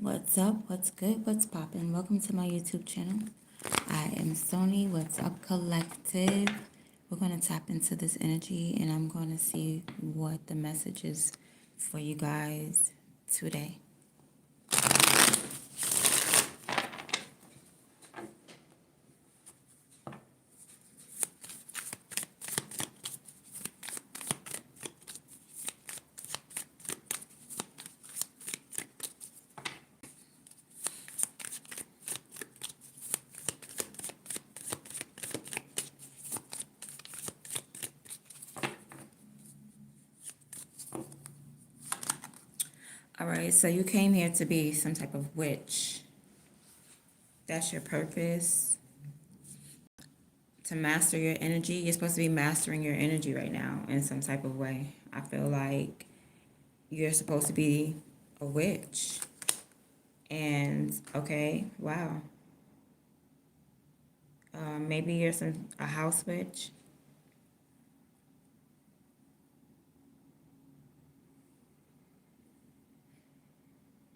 What's up? What's good? What's poppin'? Welcome to my YouTube channel. I am Sony. What's up, collective? We're going to tap into this energy and I'm going to see what the message is for you guys today. All right, so you came here to be some type of witch. That's your purpose. To master your energy. You're supposed to be mastering your energy right now in some type of way. I feel like you're supposed to be a witch. And, okay, wow. Maybe you're a house witch.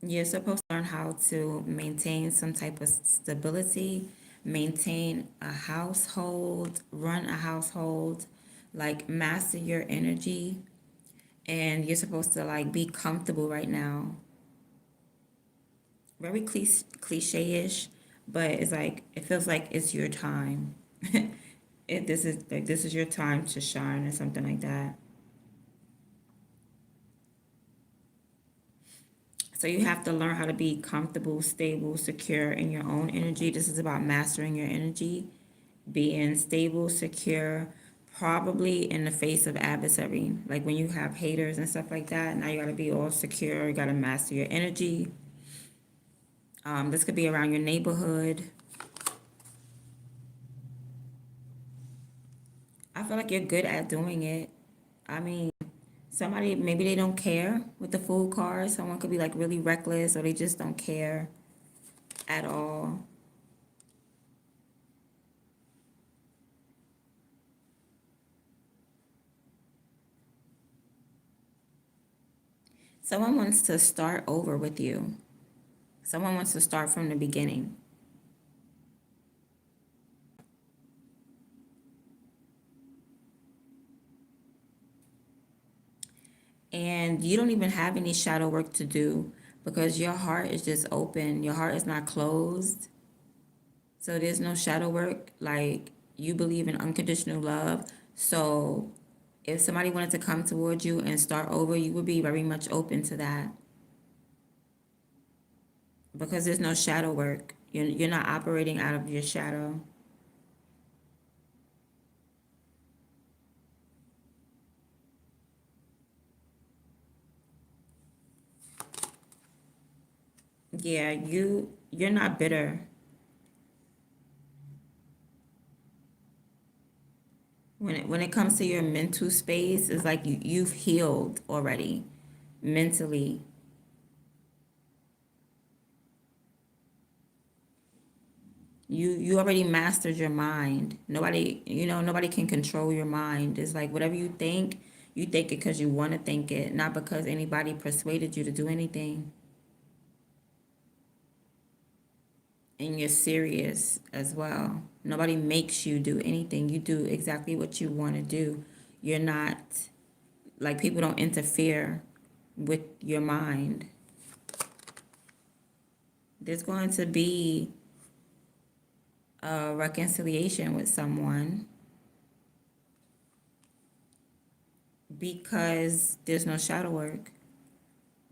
You're supposed to learn how to maintain some type of stability, maintain a household, run a household, like master your energy. And you're supposed to like be comfortable right now. Very cliche-ish, but it's like, it feels like it's your time. This is your time to shine or something like that. So you have to learn how to be comfortable, stable, secure in your own energy. This is about mastering your energy, being stable, secure, probably in the face of adversary. Like when you have haters and stuff like that, now you got to be all secure. You got to master your energy. This could be around your neighborhood. I feel like you're good at doing it. I mean, somebody, maybe they don't care with the full car. Someone could be like really reckless or they just don't care at all. Someone wants to start over with you. Someone wants to start from the beginning. And you don't even have any shadow work to do because your heart is just open. Your heart is not closed. So there's no shadow work. Like, you believe in unconditional love. So if somebody wanted to come towards you and start over, you would be very much open to that. Because there's no shadow work. You're not operating out of your shadow. Yeah, you're not bitter. When it comes to your mental space, it's like you've healed already mentally. You already mastered your mind. Nobody can control your mind. It's like whatever you think it because you want to think it, not because anybody persuaded you to do anything. And you're serious as well. Nobody makes you do anything. You do exactly what you want to do. You're not, like, people don't interfere with your mind. There's going to be a reconciliation with someone because there's no shadow work,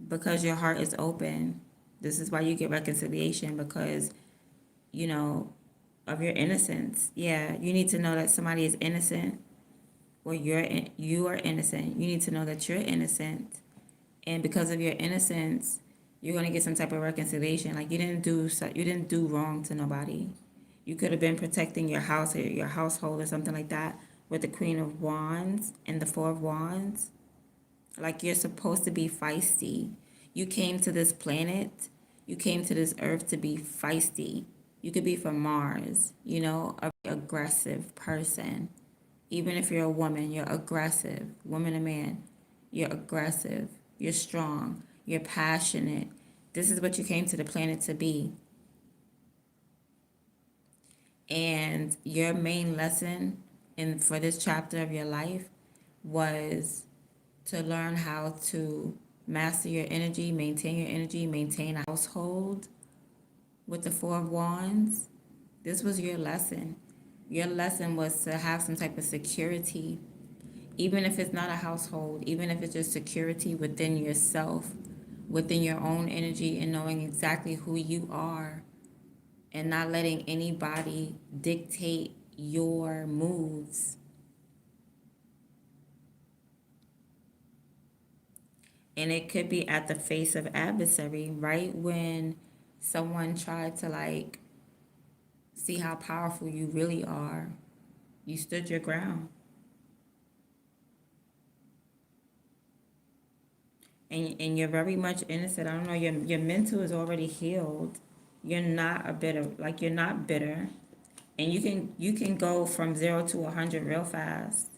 because your heart is open. This is why you get reconciliation, because, of your innocence. Yeah, you need to know that somebody is innocent, or you are innocent. You need to know that you're innocent, and because of your innocence, you're gonna get some type of reconciliation. Like, you didn't do wrong to nobody. You could have been protecting your house or your household or something like that with the Queen of Wands and the Four of Wands. Like, you're supposed to be feisty. You came to this planet, you came to this earth to be feisty. You could be from Mars, a aggressive person. Even if you're a woman, you're aggressive. Woman or man, you're aggressive. You're strong. You're passionate. This is what you came to the planet to be. And your main lesson for this chapter of your life was to learn how to master your energy, maintain a household with the Four of Wands. This was your lesson. Your lesson was to have some type of security, even if it's not a household, even if it's just security within yourself, within your own energy, and knowing exactly who you are and not letting anybody dictate your moves. And it could be at the face of adversary, right? When someone tried to like see how powerful you really are, you stood your ground. And you're very much innocent. I don't know, your mental is already healed. You're not a bitter, like you're not bitter. And you can go from 0 to 100 real fast.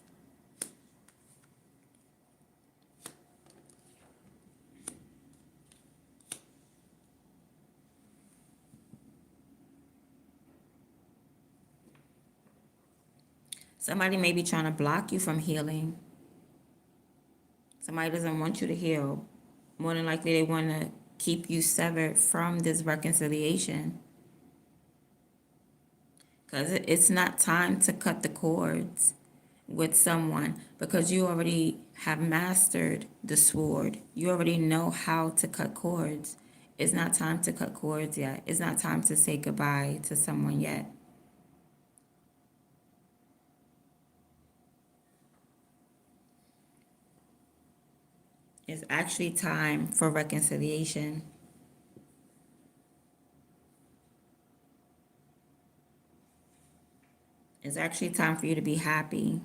Somebody may be trying to block you from healing. Somebody doesn't want you to heal. More than likely, they want to keep you severed from this reconciliation. Because it's not time to cut the cords with someone, because you already have mastered the sword. You already know how to cut cords. It's not time to cut cords yet. It's not time to say goodbye to someone yet. It's actually time for reconciliation. It's actually time for you to be happy.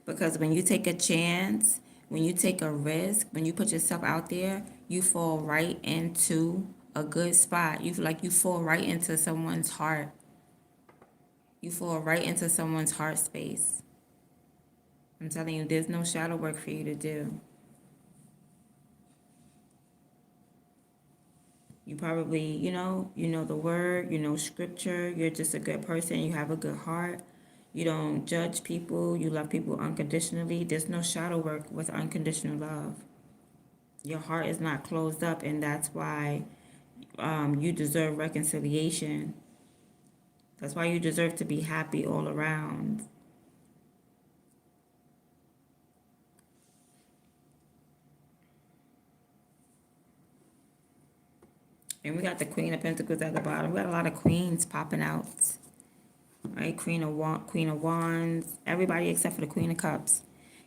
Because when you take a chance, when you take a risk, when you put yourself out there, you fall right into a good spot. You feel like you fall right into someone's heart. You fall right into someone's heart space. I'm telling you, there's no shadow work for you to do. You probably, you know the word, you know scripture, you're just a good person, you have a good heart. You don't judge people, you love people unconditionally. There's no shadow work with unconditional love. Your heart is not closed up, and that's why you deserve reconciliation. That's why you deserve to be happy all around. And we got the Queen of Pentacles at the bottom. We got a lot of queens popping out. Right? Queen of Wands. Everybody except for the Queen of Cups.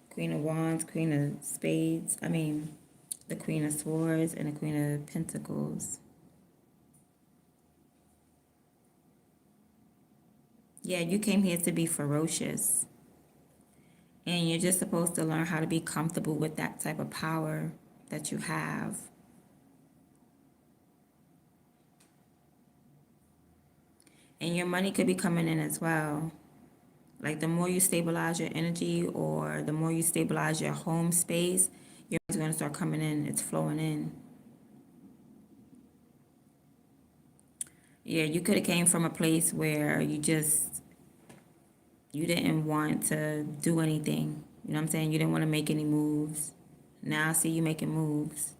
Queen of Wands, Queen of Spades. The Queen of Swords and the Queen of Pentacles. Yeah, you came here to be ferocious. And you're just supposed to learn how to be comfortable with that type of power that you have. And your money could be coming in as well. Like the more you stabilize your energy, or the more you stabilize your home space, your money's going to start coming in. It's flowing in. Yeah, you could have came from a place where you didn't want to do anything. You know what I'm saying? You didn't want to make any moves. Now I see you making moves.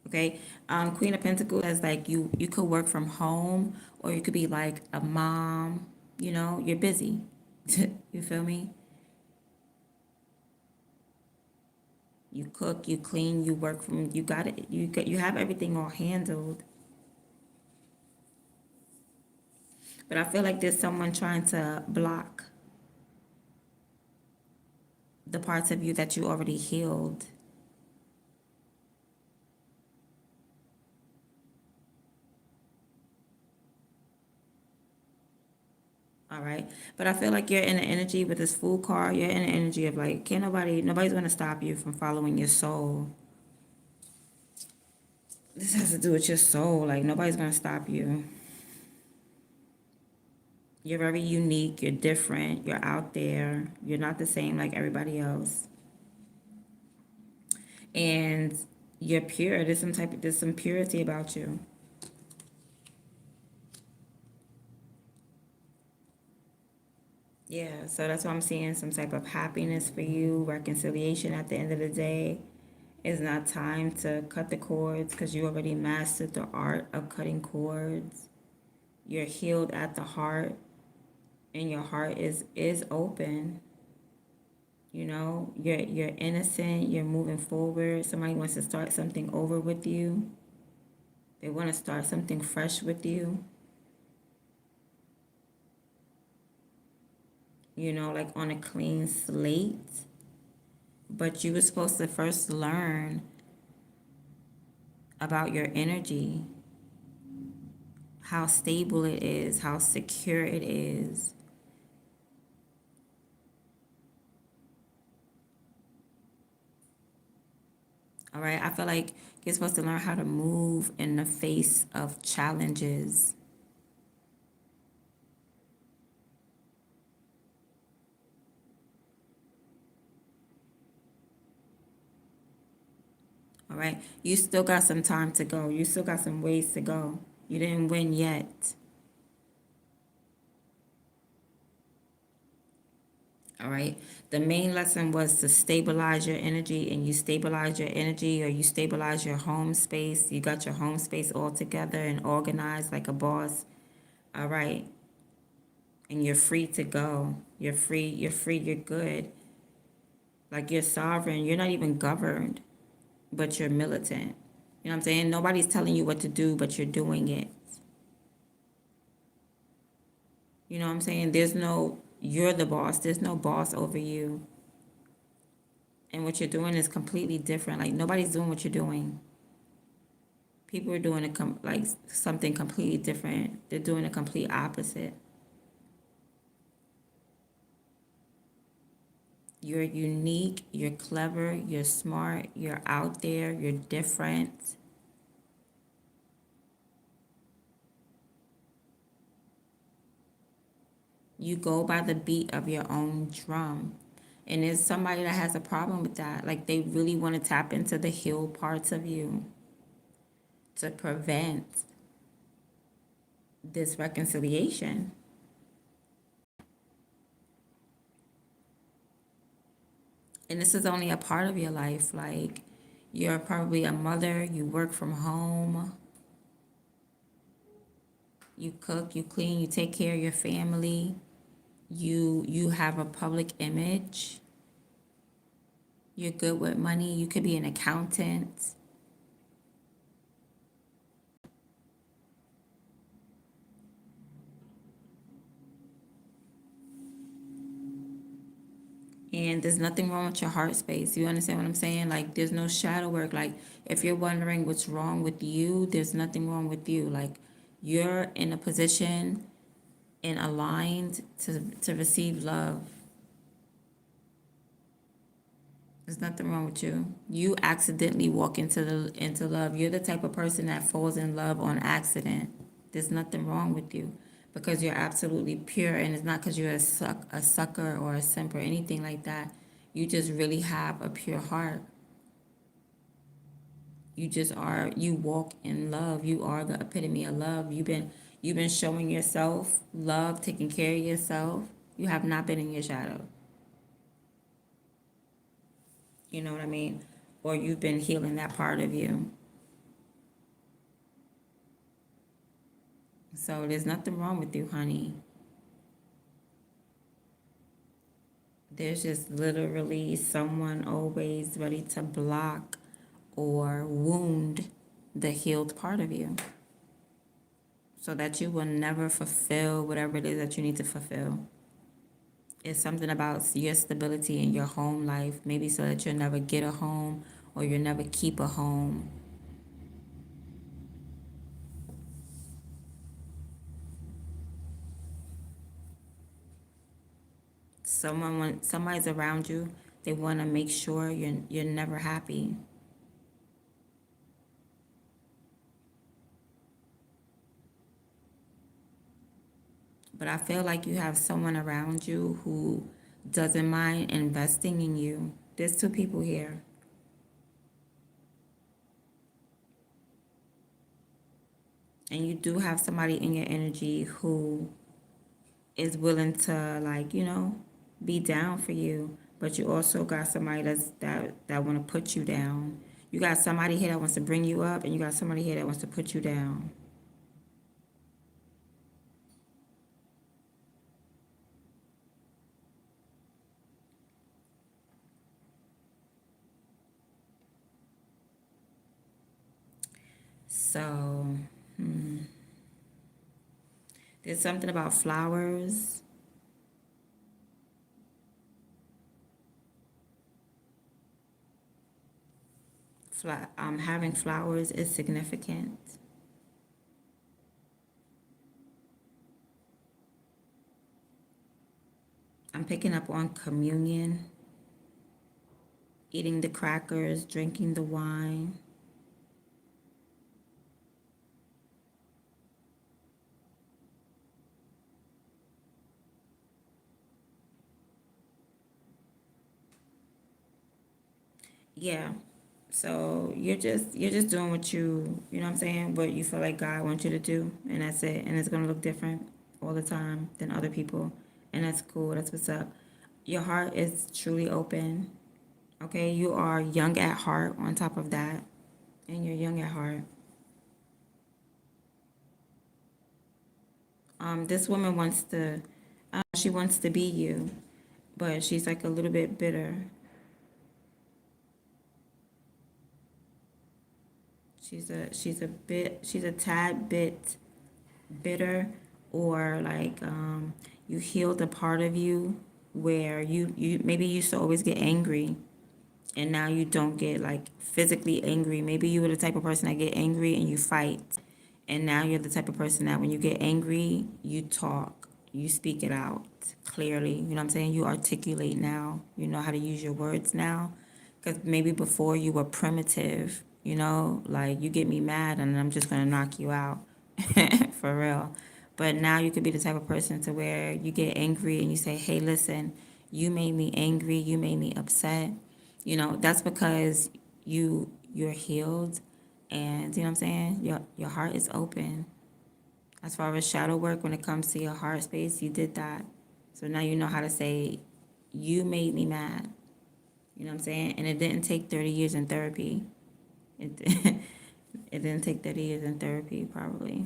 Okay, Queen of Pentacles is like you could work from home, or you could be like a mom. You're busy. You feel me? You cook, you clean, you work from. You got it. You have everything all handled. But I feel like there's someone trying to block the parts of you that you already healed. All right. But I feel like you're in the energy with this Fool card. You're in the energy of like, nobody's going to stop you from following your soul. This has to do with your soul. Like, nobody's going to stop you. You're very unique. You're different. You're out there. You're not the same like everybody else. And you're pure. There's some purity about you. Yeah, so that's why I'm seeing some type of happiness for you, reconciliation at the end of the day. It's not time to cut the cords because you already mastered the art of cutting cords. You're healed at the heart, and your heart is open. You know, you're innocent, you're moving forward. Somebody wants to start something over with you. They want to start something fresh with you. You know, like on a clean slate. But you were supposed to first learn about your energy, how stable it is, how secure it is. All right, I feel like you're supposed to learn how to move in the face of challenges. All right, you still got some time to go. You still got some ways to go. You didn't win yet. All right. The main lesson was to stabilize your energy, and you stabilize your energy, or you stabilize your home space. You got your home space all together and organized like a boss. All right. And you're free to go. You're good. Like you're sovereign. You're not even governed, but you're militant. You know what I'm saying? Nobody's telling you what to do, but you're doing it. You know what I'm saying? You're the boss. There's no boss over you. And what you're doing is completely different. Like nobody's doing what you're doing. People are doing like something completely different. They're doing a complete opposite. You're unique, you're clever, you're smart, you're out there, you're different. You go by the beat of your own drum. And there's somebody that has a problem with that. Like they really want to tap into the healed parts of you to prevent this reconciliation. And this is only a part of your life. Like you're probably a mother, you work from home, you cook, you clean, you take care of your family, you have a public image, you're good with money, you could be an accountant. And there's nothing wrong with your heart space. You understand what I'm saying? Like there's no shadow work. Like if you're wondering what's wrong with you, there's nothing wrong with you. Like you're in a position and aligned to receive love. There's nothing wrong with you. You accidentally walk into love. You're the type of person that falls in love on accident. There's nothing wrong with you because you're absolutely pure, and it's not because you're a sucker or a simp or anything like that. You just really have a pure heart. You just are. You walk in love. You are the epitome of love. You've been showing yourself love, taking care of yourself. You have not been in your shadow. You know what I mean? Or you've been healing that part of you. So there's nothing wrong with you, honey. There's just literally someone always ready to block or wound the healed part of you so that you will never fulfill whatever it is that you need to fulfill. It's something about your stability in your home life, maybe so that you'll never get a home or you'll never keep a home. Somebody's around you, they want to make sure you're never happy. But I feel like you have someone around you who doesn't mind investing in you. There's two people here. And you do have somebody in your energy who is willing to, like, be down for you. But you also got somebody that want to put you down. You got somebody here that wants to bring you up, and you got somebody here that wants to put you down. So, there's something about flowers. Having flowers is significant. I'm picking up on communion, eating the crackers, drinking the wine. Yeah. So you're just doing what you know what I'm saying, what you feel like God wants you to do, and that's it. And it's gonna look different all the time than other people, and that's cool. That's what's up. Your heart is truly open. Okay, you are young at heart. On top of that, and you're young at heart. This woman wants to, she wants to be you, but she's like a little bit bitter. She's a tad bit bitter, or like you healed a part of you where you maybe you used to always get angry, and now you don't get like physically angry. Maybe you were the type of person that get angry and you fight, and now you're the type of person that when you get angry, you talk, you speak it out clearly. You know what I'm saying? You articulate now. You know how to use your words now. Because maybe before you were primitive, like you get me mad and I'm just going to knock you out. For real. But now you could be the type of person to where you get angry and you say, hey, listen, you made me angry. You made me upset. That's because you're healed, and you know what I'm saying? Your heart is open. As far as shadow work, when it comes to your heart space, you did that. So now you know how to say, you made me mad. You know what I'm saying? And it didn't take 30 years in therapy. It, it didn't take 30 years in therapy, probably,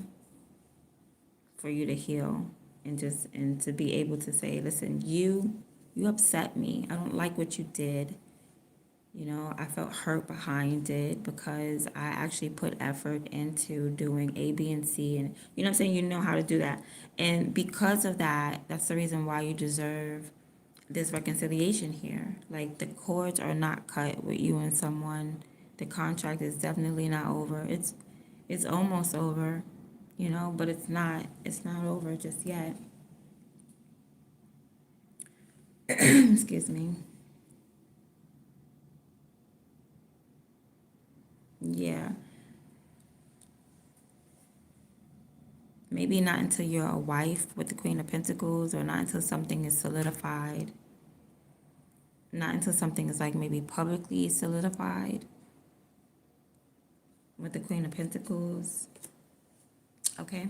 for you to heal and to be able to say, listen, you upset me. I don't like what you did. I felt hurt behind it because I actually put effort into doing A, B, and C. And you know what I'm saying? You know how to do that. And because of that, that's the reason why you deserve this reconciliation here. Like, the cords are not cut with you and someone. The contract is definitely not over. It's almost over, but it's not over just yet. Excuse me. Yeah. Maybe not until you're a wife with the Queen of Pentacles, or not until something is solidified. Not until something is like maybe publicly solidified with the Queen of Pentacles. Okay?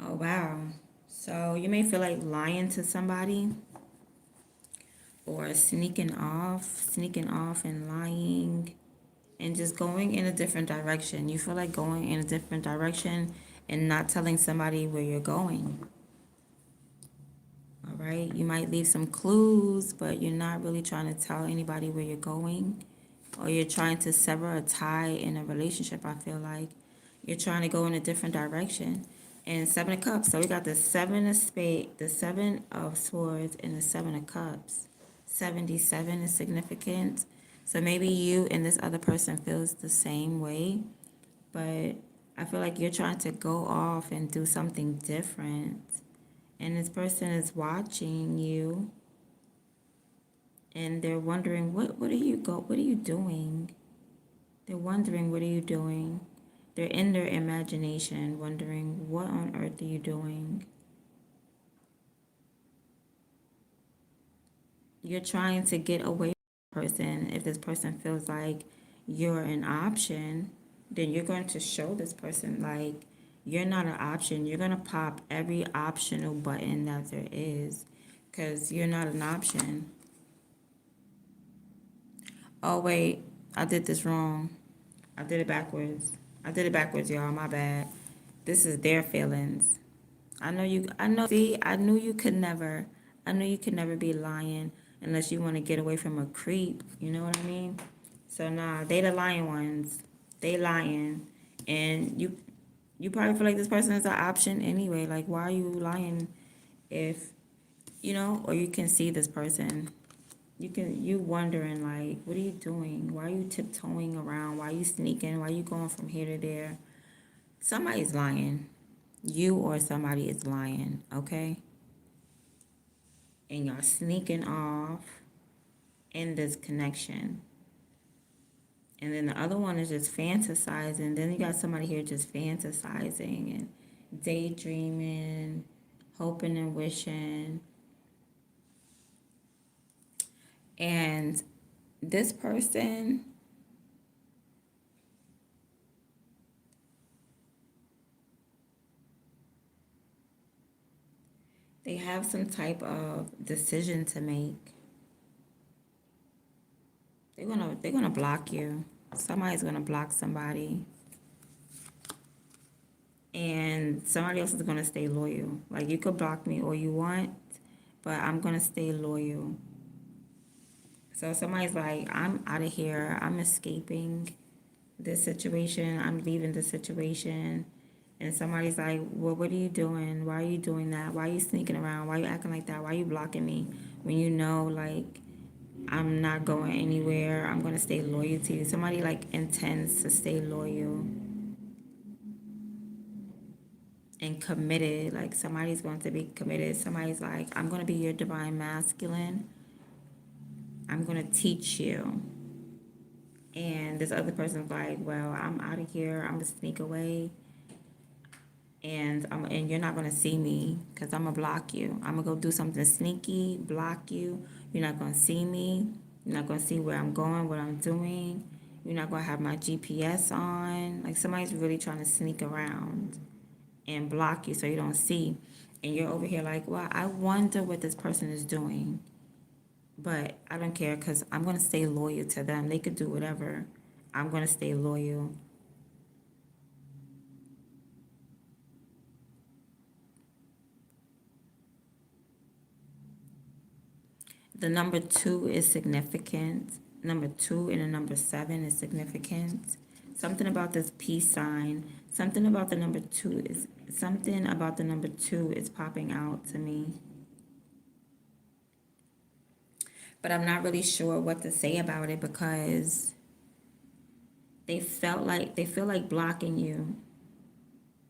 Oh, wow. So you may feel like lying to somebody, or sneaking off and lying and just going in a different direction. You feel like going in a different direction and not telling somebody where you're going. All right? right? You might leave some clues, but you're not really trying to tell anybody where you're going, or you're trying to sever a tie in a relationship. I feel like you're trying to go in a different direction. And Seven of Cups. So we got the Seven of Spades, the Seven of Swords, and the Seven of Cups. 77 is significant. So maybe you and this other person feels the same way, but I feel like you're trying to go off and do something different. And this person is watching you, and they're wondering, what are you doing? They're wondering, what are you doing? They're in their imagination wondering, what on earth are you doing? You're trying to get away from this person. If this person feels like you're an option, then you're going to show this person like you're not an option. You're going to pop every optional button that there is, because you're not an option. Oh, wait, I did this wrong. I did it backwards. Y'all. My bad. This is their feelings. I knew you could never be lying unless you want to get away from a creep. You know what I mean? So, nah, they the lying ones. They lying. And you probably feel like this person is an option anyway. Like, why are you lying if, or you can see this person. You wondering, like, what are you doing? Why are you tiptoeing around? Why are you sneaking? Why are you going from here to there? Somebody's lying. You or somebody is lying, okay? And y'all sneaking off in this connection. And then the other one is just fantasizing. Then you got somebody here just fantasizing and daydreaming, hoping and wishing. And this person, they have some type of decision to make. They're gonna block you. Somebody's gonna block somebody. And somebody else is gonna stay loyal. Like, you could block me all you want, but I'm gonna stay loyal. So somebody's like, I'm out of here. I'm escaping this situation. I'm leaving this situation. And somebody's like, well, what are you doing? Why are you doing that? Why are you sneaking around? Why are you acting like that? Why are you blocking me? When you know, like, I'm not going anywhere. I'm going to stay loyal to you. Somebody, like, intends to stay loyal and committed. Like, somebody's going to be committed. Somebody's like, I'm going to be your divine masculine. I'm going to teach you. And this other person's like, well, I'm out of here. I'm going to sneak away. And you're not going to see me because I'm going to block you. I'm going to go do something sneaky, block you. You're not going to see me. You're not going to see where I'm going, what I'm doing. You're not going to have my GPS on. Like, somebody's really trying to sneak around and block you so you don't see. And you're over here like, well, I wonder what this person is doing. But I don't care because I'm going to stay loyal to them. They could do whatever. I'm going to stay loyal. The number 2 is significant. Number 2 and the number 7 is significant. Something about this peace sign. Something about the number 2 is popping out to me. But I'm not really sure what to say about it because they feel like blocking you.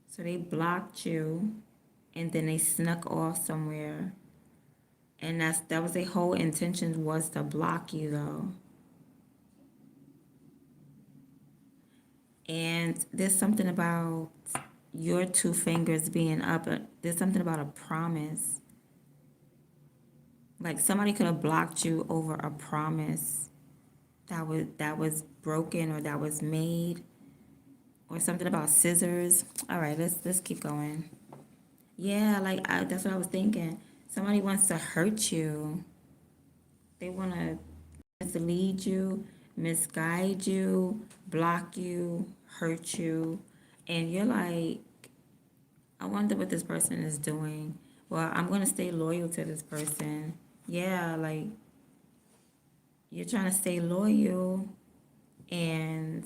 So they blocked you and then they snuck off somewhere. And that was their whole intention, was to block you though. And there's something about your 2 fingers being up. There's something about a promise. Like, somebody could have blocked you over a promise that was broken or that was made, or something about scissors. All right, let's keep going. Yeah, like, that's what I was thinking. Somebody wants to hurt you. They want to mislead you, misguide you, block you, hurt you, and you're like, I wonder what this person is doing. Well, I'm going to stay loyal to this person. Yeah, like you're trying to stay loyal. And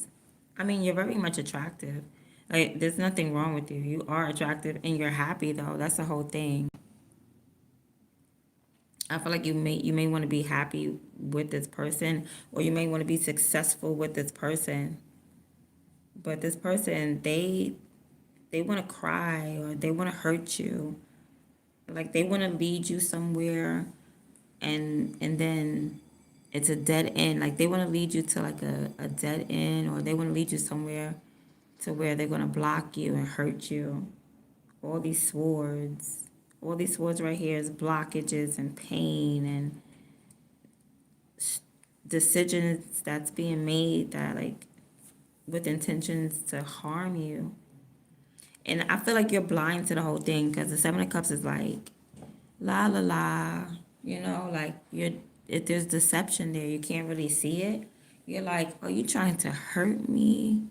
I mean, you're very much attractive. Like, there's nothing wrong with you. You are attractive and you're happy, though. That's the whole thing. I feel like you may want to be happy with this person, or you may want to be successful with this person. But this person, they want to cry, or they want to hurt you. Like, they want to lead you somewhere, and then it's a dead end. Like, they want to lead you to like a dead end, or they want to lead you somewhere to where they're going to block you and hurt you. All these swords. All these swords right here is blockages and pain and decisions that's being made that, like, with intentions to harm you. And I feel like you're blind to the whole thing, because the Seven of Cups is like, la la la, like if there's deception there, you can't really see it. You're like, are you trying to hurt me,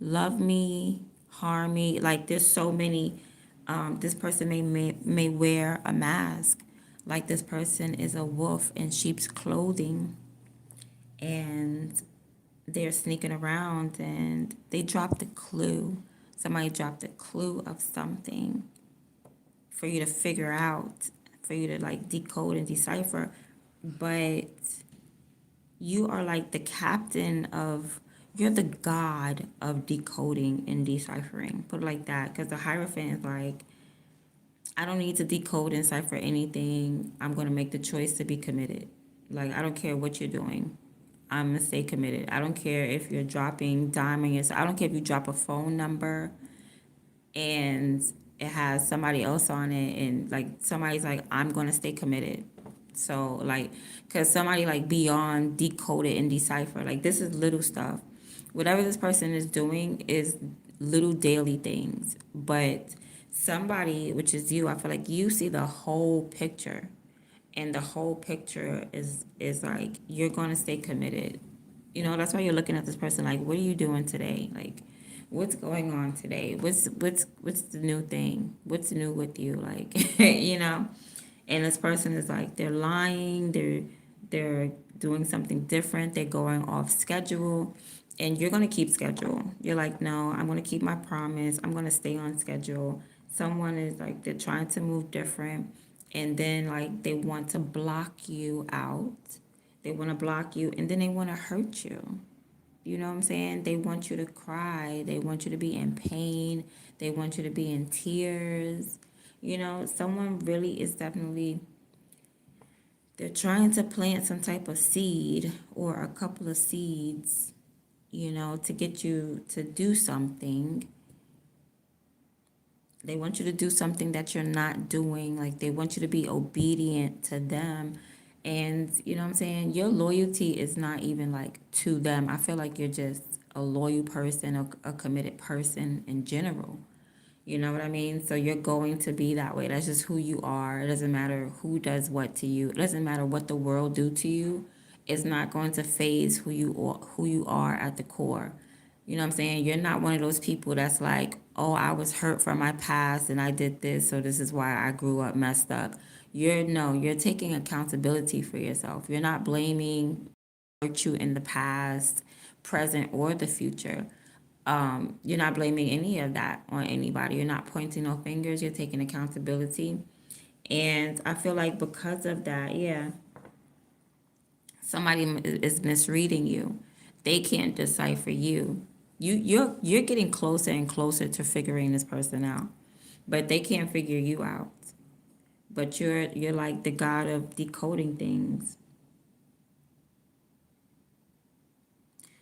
love me, harm me? Like, there's so many. This person may wear a mask. Like, this person is a wolf in sheep's clothing, and they're sneaking around, and they dropped a clue. Somebody dropped a clue of something for you to figure out, for you to like decode and decipher. But you are like the captain of, you're the god of decoding and deciphering. Put it like that, because the Hierophant is like, I don't need to decode and cipher anything. I'm going to make the choice to be committed. Like, I don't care what you're doing. I'm going to stay committed. I don't care if you're dropping diamonds. I don't care if you drop a phone number and it has somebody else on it, and like somebody's like, I'm going to stay committed. So like, because somebody like beyond decode it and decipher, like, this is little stuff. Whatever this person is doing is little daily things. But somebody, which is you, I feel like you see the whole picture. And the whole picture is like, you're going to stay committed. That's why you're looking at this person like, what are you doing today? Like, what's going on today? What's the new thing? What's new with you? Like, And this person is like, they're lying, they're doing something different, they're going off schedule, and you're going to keep schedule. You're like, no, I'm going to keep my promise. I'm going to stay on schedule. Someone is like, they're trying to move different, and then like they want to block you out. They want to block you, and then they want to hurt you. You know what I'm saying? They want you to cry. They want you to be in pain. They want you to be in tears. Someone really is definitely, they're trying to plant some type of seed or a couple of seeds, to get you to do something. They want you to do something that you're not doing. Like, they want you to be obedient to them. And you know what I'm saying? Your loyalty is not even like to them. I feel like you're just a loyal person, a committed person in general. You know what I mean? So you're going to be that way. That's just who you are. It doesn't matter who does what to you. It doesn't matter what the world do to you. It's not going to phase who you are at the core. You know what I'm saying? You're not one of those people that's like, oh, I was hurt from my past and I did this, so this is why I grew up messed up. You're taking accountability for yourself. You're not blaming hurt you in the past, present, or the future. You're not blaming any of that on anybody. You're not pointing no fingers. You're taking accountability. And I feel like because of that, yeah, somebody is misreading you. They can't decipher you. You're getting closer and closer to figuring this person out, but they can't figure you out. But you're like the god of decoding things.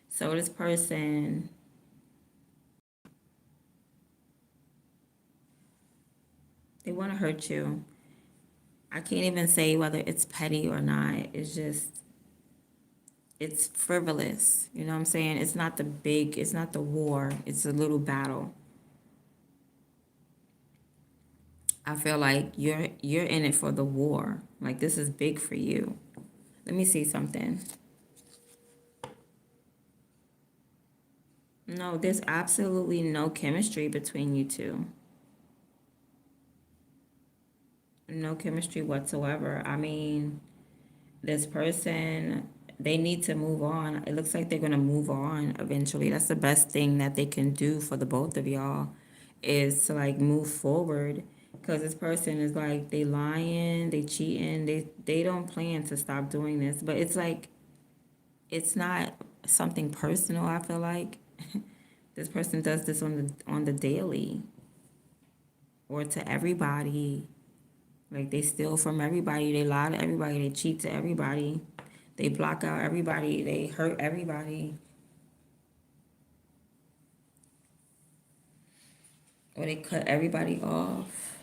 So this person, they want to hurt you. I can't even say whether it's petty or not. It's frivolous. You know what I'm saying? It's not the war. It's a little battle. I feel like you're in it for the war. Like, this is big for you. Let me see something. No, there's absolutely no chemistry between you two. No chemistry whatsoever. I mean, this person, they need to move on. It looks like they're going to move on eventually. That's the best thing that they can do for the both of y'all, is to like move forward. Because this person is like, they lying, they cheating, they don't plan to stop doing this. But it's like, it's not something personal, I feel like. This person does this on the daily, or to everybody. Like, they steal from everybody, they lie to everybody, they cheat to everybody, they block out everybody, they hurt everybody, or they cut everybody off.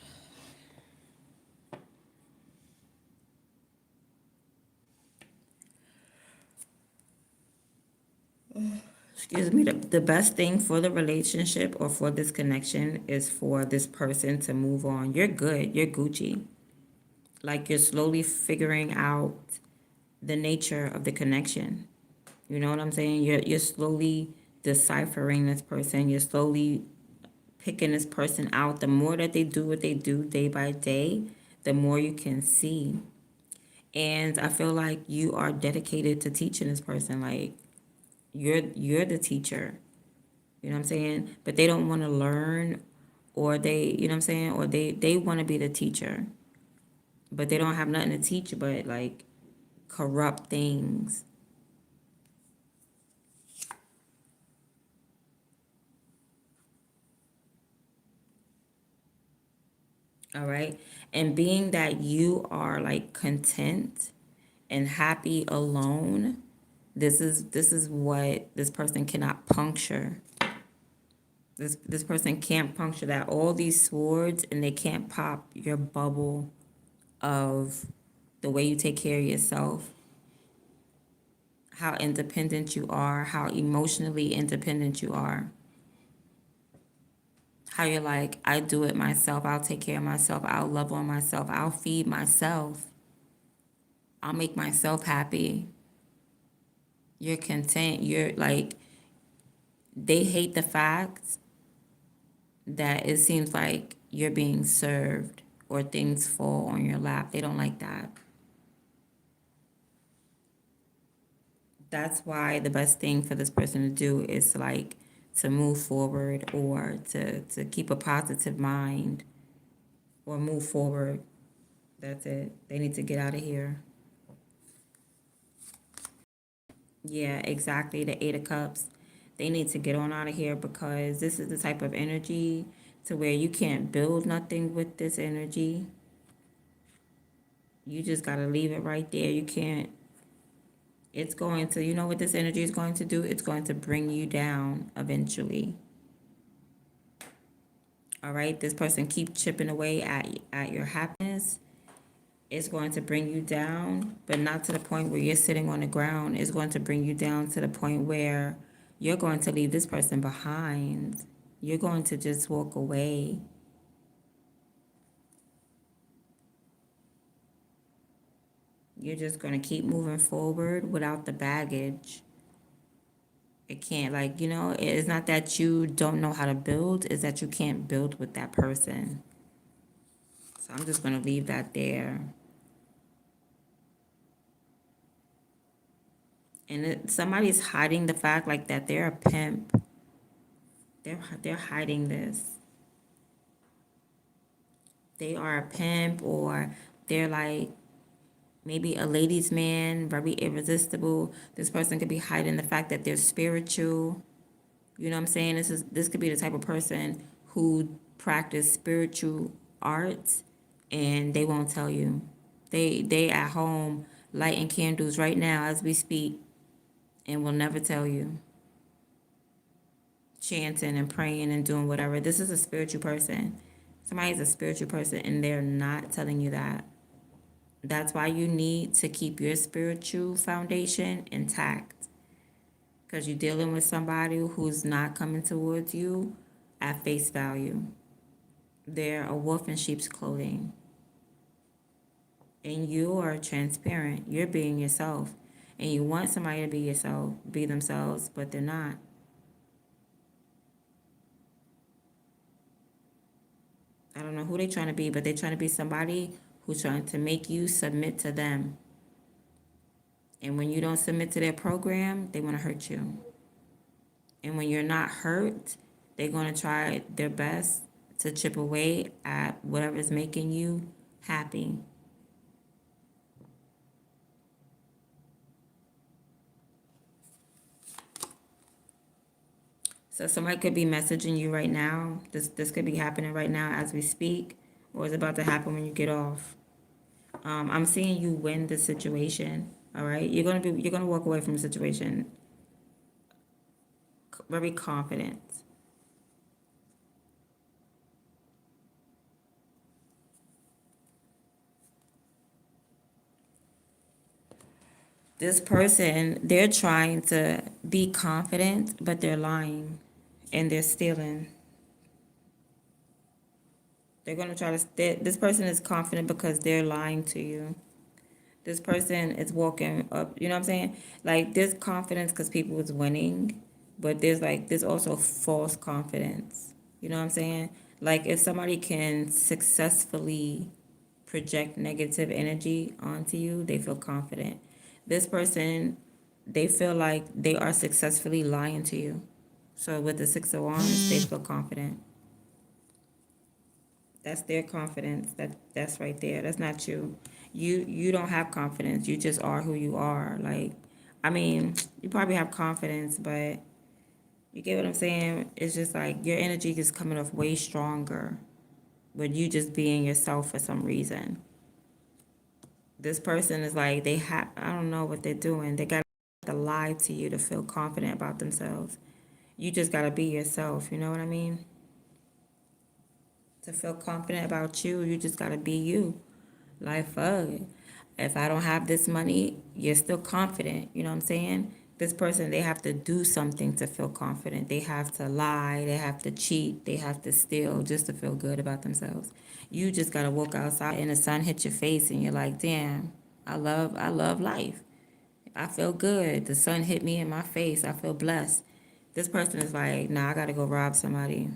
Excuse me. The best thing for the relationship or for this connection is for this person to move on. You're good, you're Gucci. Like, you're slowly figuring out the nature of the connection. You know what I'm saying? You're slowly deciphering this person. You're slowly picking this person out. The more that they do what they do day by day, the more you can see. And I feel like you are dedicated to teaching this person. Like, you're the teacher. You know what I'm saying? But they don't want to learn, or they, you know what I'm saying? Or they want to be the teacher. But they don't have nothing to teach but like corrupt things. All right. And being that you are like content and happy alone, this is what this person cannot puncture. This person can't puncture that. All these swords, and they can't pop your bubble of the way you take care of yourself, how independent you are, how emotionally independent you are. How you're like, I do it myself, I'll take care of myself, I'll love on myself, I'll feed myself, I'll make myself happy. You're content. You're like, they hate the fact that it seems like you're being served or things fall on your lap. They don't like that. That's why the best thing for this person to do is like to move forward, or to keep a positive mind, or move forward. That's it. They need to get out of here. Yeah, exactly. The Eight of Cups. They need to get on out of here, because this is the type of energy to where you can't build nothing with this energy. You just got to leave it right there. You can't. It's going to, you know what this energy is going to do? It's going to bring you down eventually. All right? This person keep chipping away at your happiness. It's going to bring you down, but not to the point where you're sitting on the ground. It's going to bring you down to the point where you're going to leave this person behind. You're going to just walk away. You're just going to keep moving forward without the baggage. It can't, like, it's not that you don't know how to build, it's that you can't build with that person. So I'm just going to leave that there. And somebody's hiding the fact like that they're a pimp. They're hiding this. They are a pimp, or they're like maybe a ladies' man, very irresistible. This person could be hiding the fact that they're spiritual. You know what I'm saying? This could be the type of person who practice spiritual arts, and they won't tell you. They at home lighting candles right now as we speak, and will never tell you. Chanting and praying and doing whatever. This is a spiritual person. Somebody's a spiritual person, and they're not telling you that. That's why you need to keep your spiritual foundation intact, because you're dealing with somebody who's not coming towards you at face value. They're a wolf in sheep's clothing. And you are transparent. You're being yourself. And you want somebody to be yourself, be themselves, but they're not. I don't know who they're trying to be, but they're trying to be somebody who's trying to make you submit to them. And when you don't submit to their program, they want to hurt you. And when you're not hurt, they're going to try their best to chip away at whatever's making you happy. So somebody could be messaging you right now. This could be happening right now as we speak, or it's about to happen when you get off. I'm seeing you win the situation. All right, you're gonna walk away from the situation very confident. This person, they're trying to be confident, but they're lying and they're stealing. They're going to try to, this person is confident because they're lying to you. This person is walking up, you know what I'm saying? Like, there's confidence because people is winning, but there's also false confidence. You know what I'm saying? Like, if somebody can successfully project negative energy onto you, they feel confident. This person, they feel like they are successfully lying to you. So with the Six of Wands, they feel confident. That's their confidence. That's right there. That's not you. You don't have confidence. You just are who you are. Like, I mean, you probably have confidence, but you get what I'm saying? It's just like your energy is coming off way stronger with you just being yourself for some reason. This person is like I don't know what they're doing. They got to lie to you to feel confident about themselves. You just got to be yourself. You know what I mean? To feel confident about you, you just got to be you. Like, fuck it. If I don't have this money, you're still confident. You know what I'm saying? This person, they have to do something to feel confident. They have to lie. They have to cheat. They have to steal just to feel good about themselves. You just got to walk outside and the sun hits your face and you're like, damn, I love life. I feel good. The sun hit me in my face. I feel blessed. This person is like, nah, I got to go rob somebody.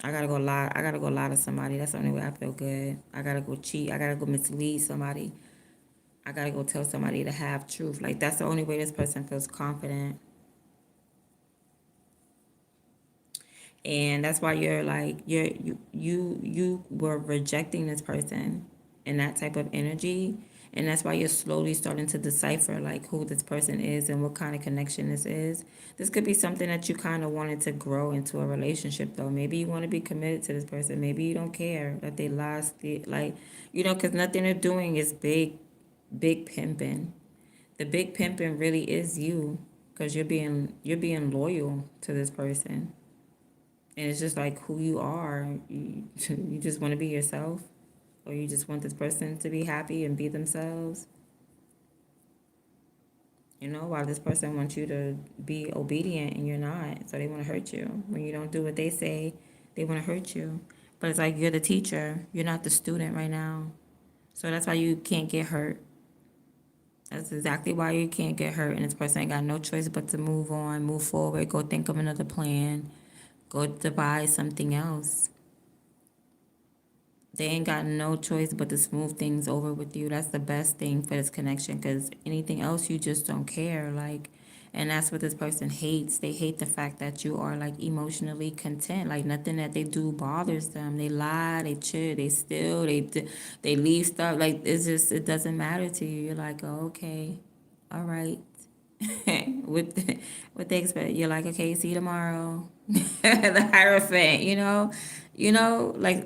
I gotta go lie. I gotta go lie to somebody. That's the only way I feel good. I gotta go cheat. I gotta go mislead somebody. I gotta go tell somebody to have truth. Like, that's the only way this person feels confident. And that's why you're like you were rejecting this person and that type of energy. And that's why you're slowly starting to decipher like who this person is and what kind of connection this is. This could be something that you kind of wanted to grow into a relationship though. Maybe you want to be committed to this person. Maybe you don't care that they lost it. Like, you know, because nothing they're doing is big pimping. The big pimping really is you because you're being loyal to this person. And it's just like who you are. You just want to be yourself, or you just want this person to be happy and be themselves. You know, while this person wants you to be obedient and you're not. So they want to hurt you. When you don't do what they say, they want to hurt you. But it's like you're the teacher, you're not the student right now. So that's why you can't get hurt. That's exactly why you can't get hurt. And this person ain't got no choice but to move on, move forward, go think of another plan, go devise something else. They ain't got no choice but to smooth things over with you. That's the best thing for this connection because anything else you just don't care. Like, and that's what this person hates. They hate the fact that you are like emotionally content. Like, nothing that they do bothers them. They lie, they cheat, they steal, they leave stuff. Like, it's just, it doesn't matter to you. You're like, oh, okay, all right. with what they expect. You're like, okay, see you tomorrow. The Hierophant,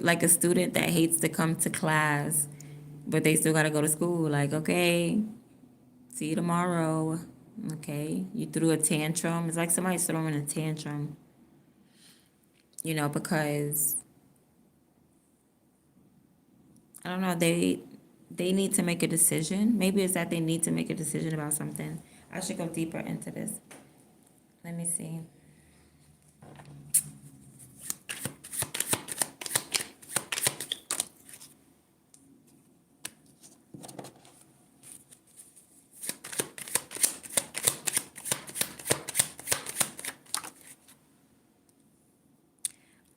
like a student that hates to come to class, but they still gotta go to school. Like, okay, see you tomorrow. Okay, you threw a tantrum. It's like somebody's throwing a tantrum, because I don't know, they need to make a decision. Maybe it's that they need to make a decision about something. I should go deeper into this. Let me see.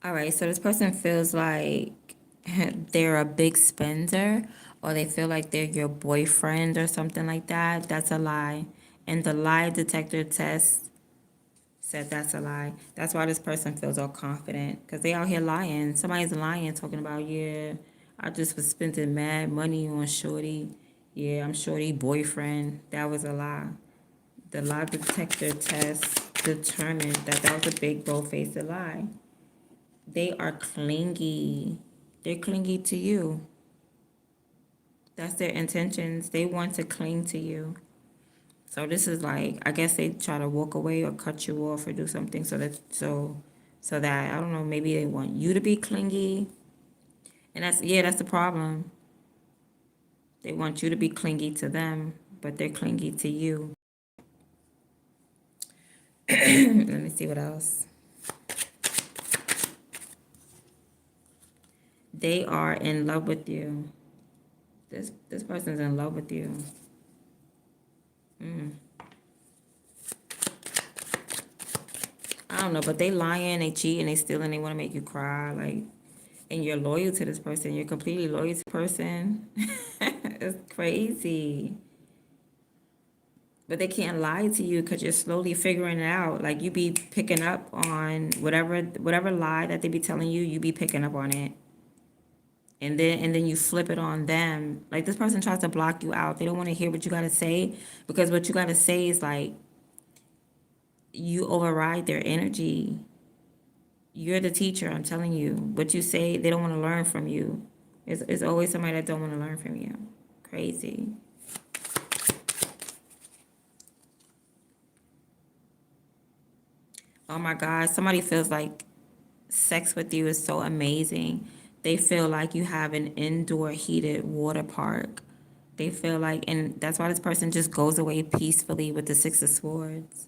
All right, so this person feels like they're a big spender, or they feel like they're your boyfriend or something like that, that's a lie. And the lie detector test said that's a lie. That's why this person feels all confident, because they out here lying. Somebody's lying, talking about, yeah, I just was spending mad money on shorty. Yeah, I'm shorty boyfriend. That was a lie. The lie detector test determined that that was a big bold-faced lie. They are clingy. They're clingy to you. That's their intentions. They want to cling to you. So this is like, I guess they try to walk away or cut you off or do something so that, I don't know, maybe they want you to be clingy. And that's the problem. They want you to be clingy to them, but they're clingy to you. Let me see what else. They are in love with you. This person's in love with you. I don't know, but they lying, they cheating, they stealing, they want to make you cry, like, and you're loyal to this person. You're completely loyal to the person. It's crazy. But they can't lie to you because you're slowly figuring it out. Like, you be picking up on whatever lie that they be telling you, you be picking up on it. And then you flip it on them. Like, this person tries to block you out. They don't want to hear what you gotta say, because what you gotta say is like, you override their energy. You're the teacher, I'm telling you. What you say, they don't want to learn from you. It's always somebody that don't want to learn from you. Crazy. Oh my God, somebody feels like sex with you is so amazing. They feel like you have an indoor heated water park. They feel like, and that's why this person just goes away peacefully with the Six of Swords.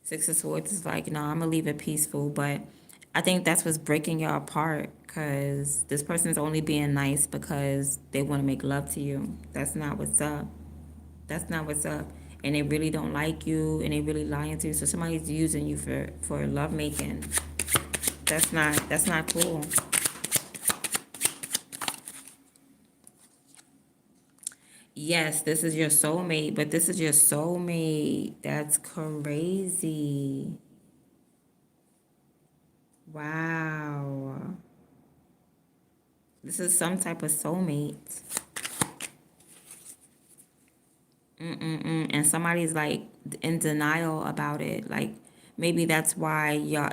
Six of Swords is like, no, I'm gonna leave it peaceful. But I think that's what's breaking y'all apart, because this person's only being nice because they want to make love to you. That's not what's up. That's not what's up. And they really don't like you, and they really lying to you. So somebody's using you for love making. That's not cool. Yes, this is your soulmate, but this is your soulmate. That's crazy. Wow. This is some type of soulmate. And somebody's like in denial about it. Like, maybe that's why y'all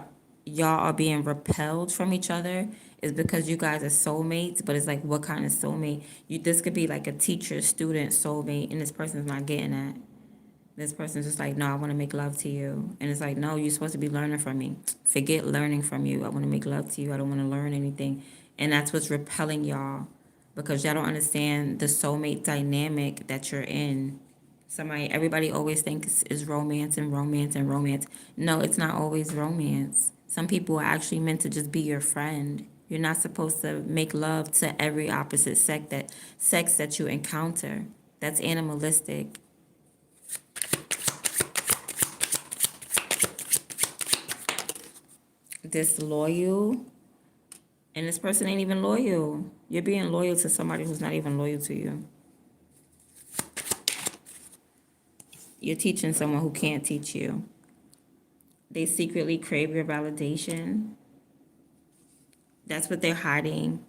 are being repelled from each other, is because you guys are soulmates. But it's like, what kind of soulmate? This could be like a teacher student soulmate, and this person's not getting that. This person's just like, no, I want to make love to you. And it's like, no, you're supposed to be learning from me. Forget learning from you. I want to make love to you. I don't want to learn anything. And that's what's repelling y'all, because y'all don't understand the soulmate dynamic that you're in. Everybody always thinks is romance and romance and romance. No, it's not always romance. Some people are actually meant to just be your friend. You're not supposed to make love to every opposite sex that you encounter. That's animalistic. Disloyal, and this person ain't even loyal. You're being loyal to somebody who's not even loyal to you. You're teaching someone who can't teach you. They secretly crave your validation. That's what they're hiding.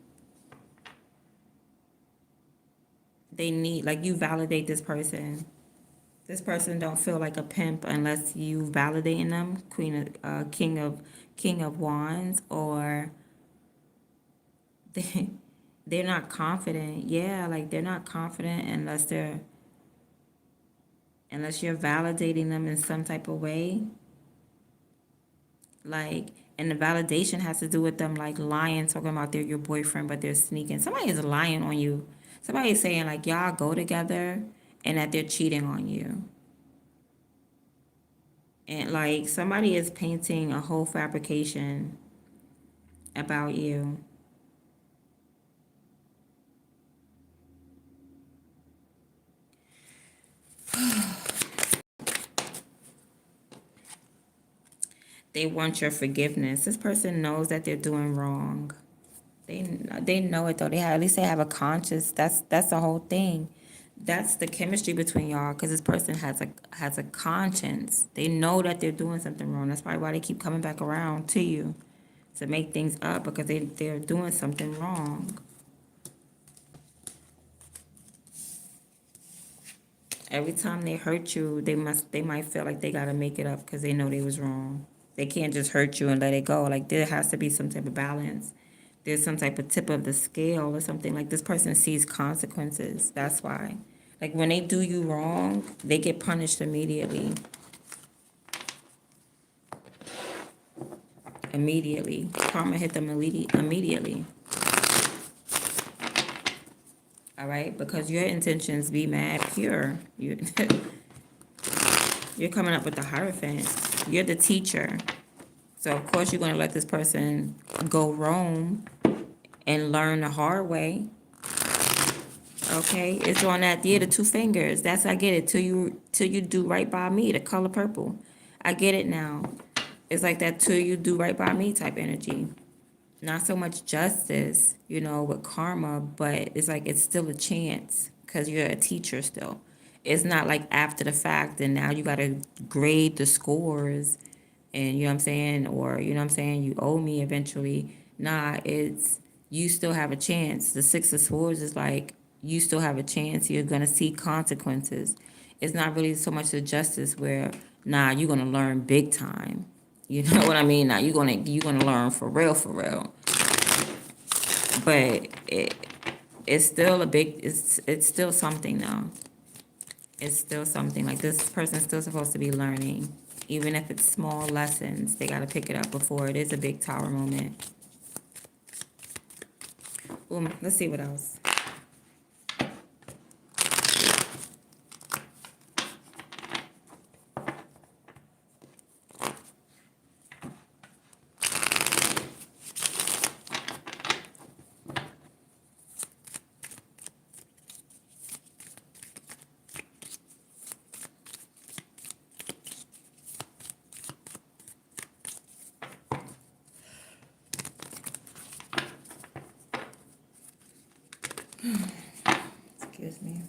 They need, like, you validate this person. This person don't feel like a pimp unless you validating them. King of Wands, or they they're not confident. Yeah, like, they're not confident unless you're validating them in some type of way. Like, and the validation has to do with them, like, lying, talking about they're your boyfriend, but they're sneaking. Somebody is lying on you. Somebody is saying, like, y'all go together, and that they're cheating on you. And, like, somebody is painting a whole fabrication about you. They want your forgiveness. This person knows that they're doing wrong. They know it though. At least they have a conscious. That's the whole thing. That's the chemistry between y'all, because this person has a conscience. They know that they're doing something wrong. That's probably why they keep coming back around to you to make things up, because they're doing something wrong. Every time they hurt you, they might feel like they gotta make it up because they know they was wrong. They can't just hurt you and let it go. Like, there has to be some type of balance. There's some type of tip of the scale or something. Like, this person sees consequences. That's why. Like, when they do you wrong, they get punished immediately. Immediately. Karma hit them immediately. All right? Because your intentions be mad pure. You're coming up with the Hierophant. You're the teacher. So, of course, you're going to let this person go roam and learn the hard way. Okay? It's on that, the 2 fingers. That's, I get it. Till you do right by me, the color purple. I get it now. It's like that till you do right by me type energy. Not so much justice, with karma, but it's like it's still a chance because you're a teacher still. It's not like after the fact and now you got to grade the scores and you know what I'm saying, or you owe me eventually. Nah, it's you still have a chance. The 6 of Swords is like you still have a chance. You're gonna see consequences. It's not really so much the justice where you're gonna learn big time. You know what I mean? Now you're gonna learn for real, for real. But it's still it's still something though. It's still something. Like, this person's still supposed to be learning. Even if it's small lessons, they got to pick it up before it is a big tower moment. Let's see what else. Excuse me.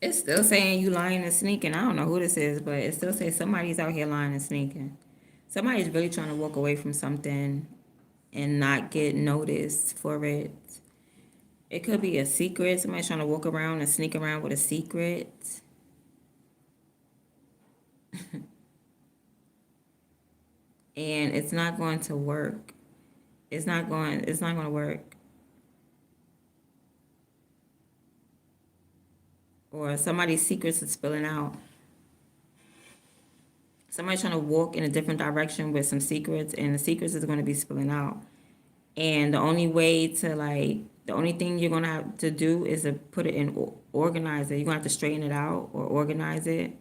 It's still saying you lying and sneaking. I don't know who this is, but it still says somebody's out here lying and sneaking. Somebody's really trying to walk away from something and not get noticed for it. It could be a secret. Somebody's trying to walk around and sneak around with a secret. And it's not going to work. It's not going to work. Or somebody's secrets is spilling out. Somebody's trying to walk in a different direction with some secrets, and the secrets is going to be spilling out. And the only way to, the only thing you're going to have to do is to put it in, organize it. You're going to have to straighten it out or organize it.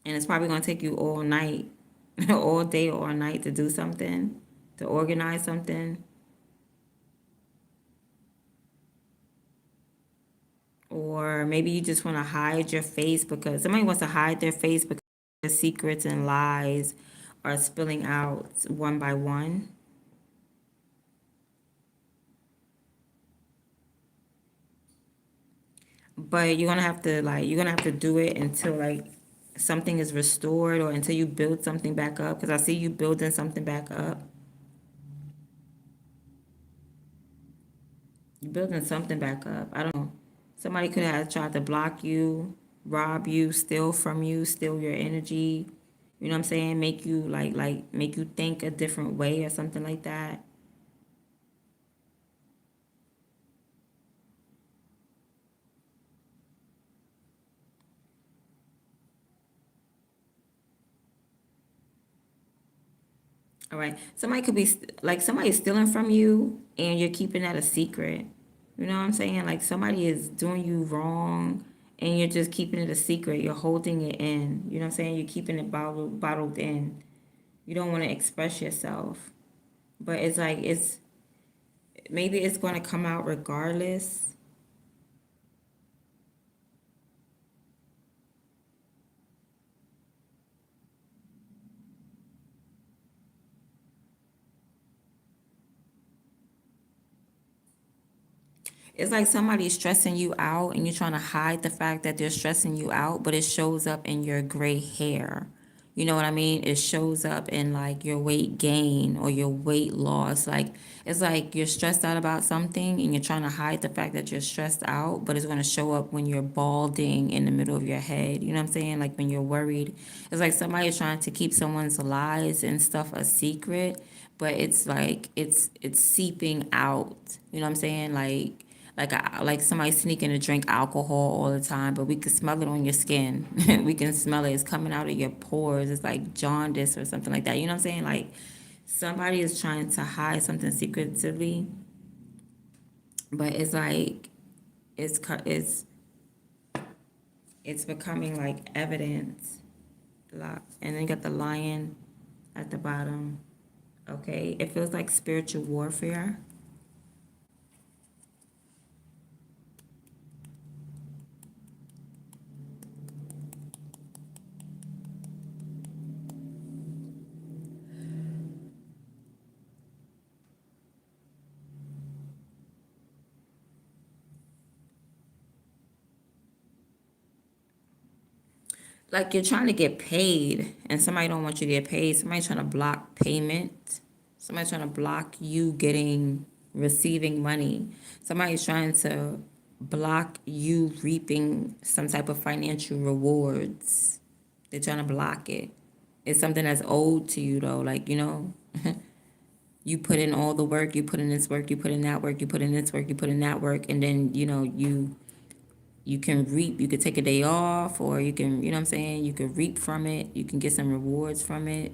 And it's probably going to take you all night, all day or all night to do something, to organize something. Or maybe you just want to hide your face because somebody wants to hide their face because the secrets and lies are spilling out one by one. But you're gonna have to do it until something is restored or until you build something back up. Because I see you building something back up. You're building something back up. I don't know. Somebody could have tried to block you, rob you, steal from you, steal your energy. You know what I'm saying? Make you make you think a different way or something like that. All right. Somebody could be somebody's stealing from you and you're keeping that a secret. You know what I'm saying? Like, somebody is doing you wrong and you're just keeping it a secret. You're holding it in. You know what I'm saying? You're keeping it bottled in. You don't want to express yourself. But it's maybe it's going to come out regardless. It's like somebody's stressing you out and you're trying to hide the fact that they're stressing you out, but it shows up in your gray hair. You know what I mean? It shows up in like your weight gain or your weight loss. Like it's like you're stressed out about something and you're trying to hide the fact that you're stressed out, but it's going to show up when you're balding in the middle of your head. You know what I'm saying? Like when you're worried. It's like somebody's trying to keep someone's lies and stuff a secret, but it's like it's seeping out. You know what I'm saying? Like somebody sneaking to drink alcohol all the time, but we can smell it on your skin. We can smell it. It's coming out of your pores. It's like jaundice or something like that. You know what I'm saying? Like somebody is trying to hide something secretively, but it's like it's it's becoming like evidence. And then you got the lion at the bottom. Okay, it feels like spiritual warfare. Like you're trying to get paid and somebody don't want you to get paid. Somebody's trying to block payment. Somebody's trying to block you getting receiving money. Somebody's trying to block you reaping some type of financial rewards. They're trying to block it. It's something that's owed to you though. Like, you know, you put in all the work, you put in this work, you put in that work, you put in this work, you put in that work, and then, you know, you can reap, you could take a day off, or you can, you know what I'm saying, you can reap from it, you can get some rewards from it.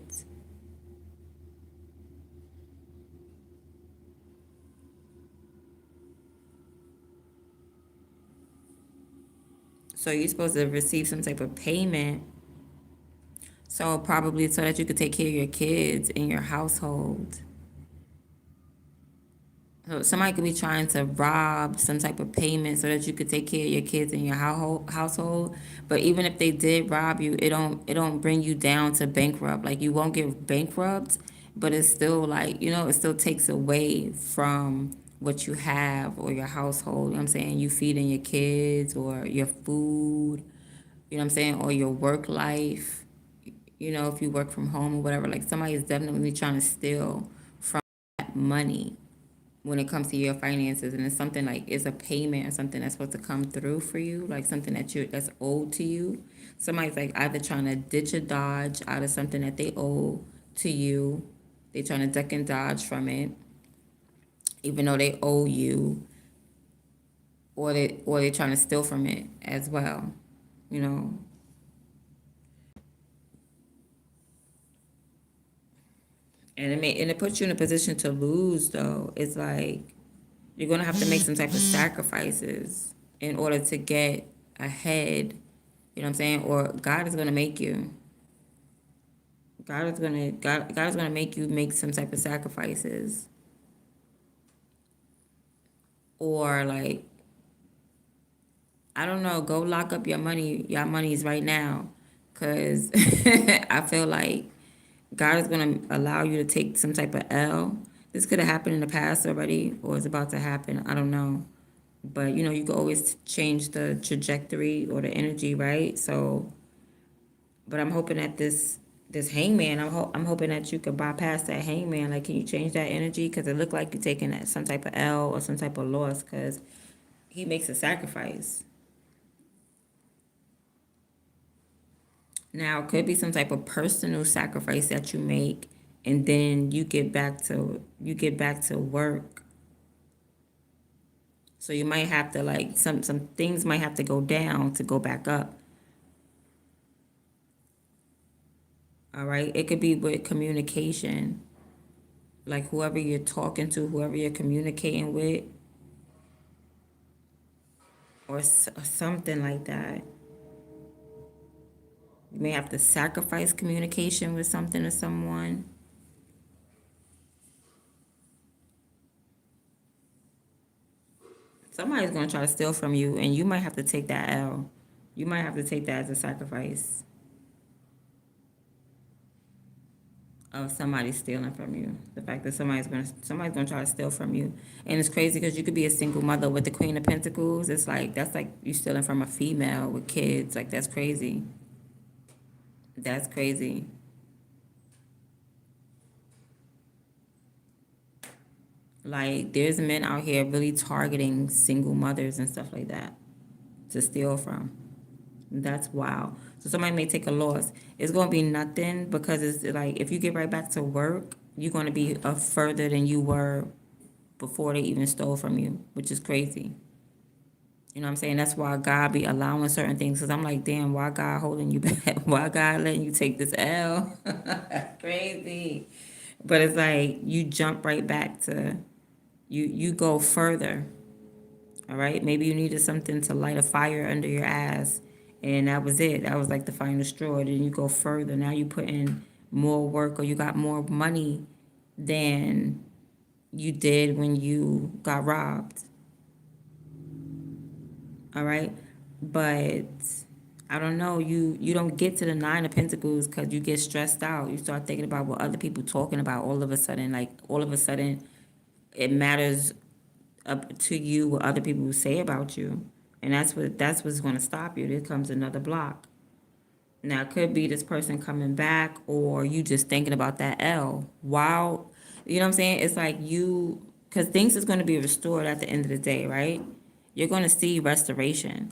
So you're supposed to receive some type of payment, so probably so that you could take care of your kids in your household. So somebody could be trying to rob some type of payment so that you could take care of your kids in your household. But even if they did rob you, it don't bring you down to bankrupt. Like you won't get bankrupt, but it's still like, you know, it still takes away from what you have or your household. You know what I'm saying? You feeding your kids or your food, you know what I'm saying, or your work life. You know, if you work from home or whatever, like somebody is definitely trying to steal from that money when it comes to your finances, and it's something like it's a payment or something that's supposed to come through for you, like something that's owed to you. Somebody's like either trying to ditch or dodge out of something that they owe to you. They're trying to duck and dodge from it, even though they owe you, or they're trying to steal from it as well. You know, and it puts you in a position to lose. Though it's like you're gonna have to make some type of sacrifices in order to get ahead. You know what I'm saying? Or God is gonna make you. God is gonna make you make some type of sacrifices. Or like, I don't know, go lock up your monies right now. Cause I feel like God is gonna allow you to take some type of L. This could have happened in the past already, or it's about to happen. I don't know. But you know, you can always change the trajectory or the energy, right? So, but I'm hoping that this hangman, I'm hoping that you could bypass that hangman. Like, can you change that energy? Because it looked like you're taking some type of L or some type of loss. Because he makes a sacrifice. Now, it could be some type of personal sacrifice that you make, and then you get back to work. So you might have to like some things might have to go down to go back up. All right. It could be with communication, like whoever you're talking to, whoever you're communicating with, or something like that. You may have to sacrifice communication with something or someone. Somebody's going to try to steal from you, and you might have to take that L. You might have to take that as a sacrifice of somebody stealing from you. The fact that somebody's gonna try to steal from you, and it's crazy because you could be a single mother with the Queen of Pentacles. It's like that's like you stealing from a female with kids. Like that's crazy. That's crazy. Like there's men out here really targeting single mothers and stuff like that to steal from. That's wow. So somebody may take a loss. It's gonna be nothing because it's like if you get right back to work, you're gonna be further than you were before they even stole from you, which is crazy. You know what I'm saying? That's why God be allowing certain things. Because I'm like, damn, why God holding you back? Why God letting you take this L? Crazy. But it's like you jump right back to, you go further. All right? Maybe you needed something to light a fire under your ass. And that was it. That was like the final straw. Then you go further. Now you put in more work or you got more money than you did when you got robbed. All right, but I don't know, you don't get to the Nine of Pentacles because you get stressed out. You start thinking about what other people talking about. All of a sudden, it matters up to you what other people say about you, and that's what's going to stop you. There comes another block. Now it could be this person coming back, or you just thinking about that L. Wow, you know what I'm saying? It's like you, because things is going to be restored at the end of the day, right? You're going to see restoration,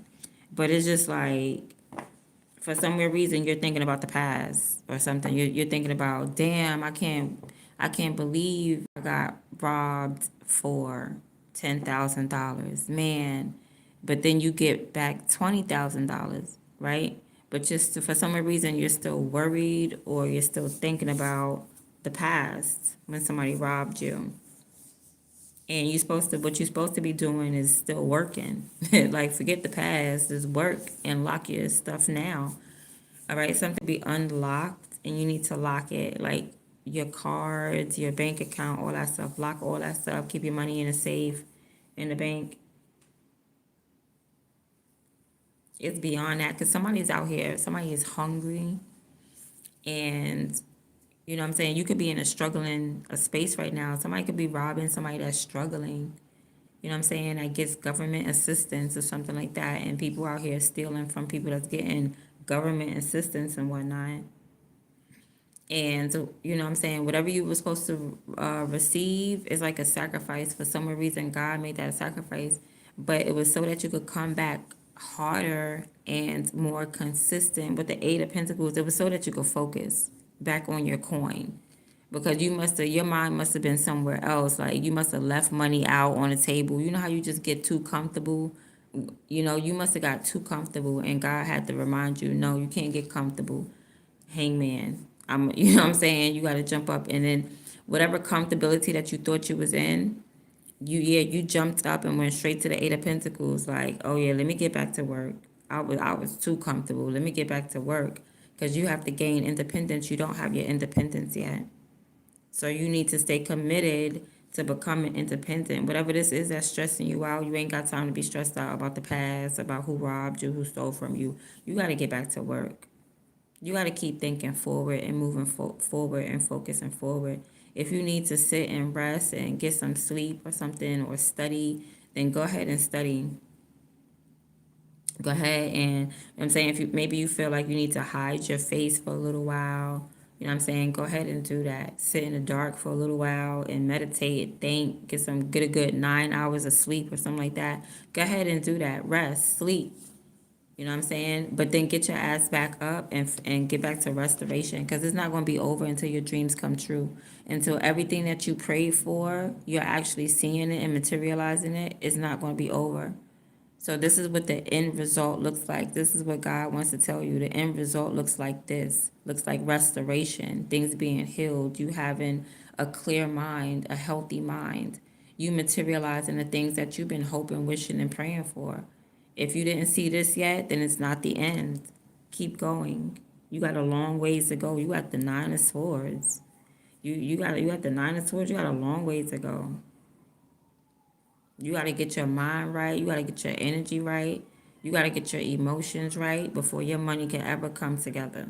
but it's just like for some weird reason you're thinking about the past or something. You're thinking about, damn, I can't believe I got robbed for $10,000, man. But then you get back $20,000, right? But just for some reason you're still worried or you're still thinking about the past when somebody robbed you. And what you're supposed to be doing is still working. Like forget the past, just work and lock your stuff now. All right, something be unlocked and you need to lock it. Like your cards, your bank account, all that stuff. Lock all that stuff. Keep your money in a safe in the bank. It's beyond that because somebody's out here, somebody is hungry, and you know what I'm saying? You could be in a space right now. Somebody could be robbing somebody that's struggling. You know what I'm saying? That gets government assistance or something like that. And people out here stealing from people that's getting government assistance and whatnot. And, you know what I'm saying? Whatever you were supposed to receive is like a sacrifice. For some reason, God made that a sacrifice. But it was so that you could come back harder and more consistent. With the Eight of Pentacles, it was so that you could focus back on your coin, because your mind must have been somewhere else. Like you must have left money out on the table. You know how you just get too comfortable. You know, you must have got too comfortable, and God had to remind you, no, you can't get comfortable. Hangman, you know what I'm saying? You got to jump up, and then whatever comfortability that you thought you was in, you jumped up and went straight to the Eight of Pentacles. Like, oh yeah, let me get back to work. I was too comfortable. Let me get back to work, because you have to gain independence. You don't have your independence yet. So you need to stay committed to becoming independent. Whatever this is that's stressing you out, you ain't got time to be stressed out about the past, about who robbed you, who stole from you. You got to get back to work. You got to keep thinking forward and moving forward and focusing forward. If you need to sit and rest and get some sleep or something or study, then go ahead and study. Go ahead and, you know what I'm saying, if you maybe you feel like you need to hide your face for a little while, you know what I'm saying, go ahead and do that. Sit in the dark for a little while and meditate, think, get a good 9 hours of sleep or something like that. Go ahead and do that. Rest, sleep. You know what I'm saying? But then get your ass back up and get back to restoration, because it's not going to be over until your dreams come true. Until everything that you prayed for, you're actually seeing it and materializing it, it's not going to be over. So this is what the end result looks like. This is what God wants to tell you. The end result looks like this. Looks like restoration, things being healed, you having a clear mind, a healthy mind. You materializing the things that you've been hoping, wishing, and praying for. If you didn't see this yet, then it's not the end. Keep going. You got a long ways to go. You got the Nine of Swords. You got the Nine of Swords. You got a long way to go. You got to get your mind right. You got to get your energy right. You got to get your emotions right before your money can ever come together.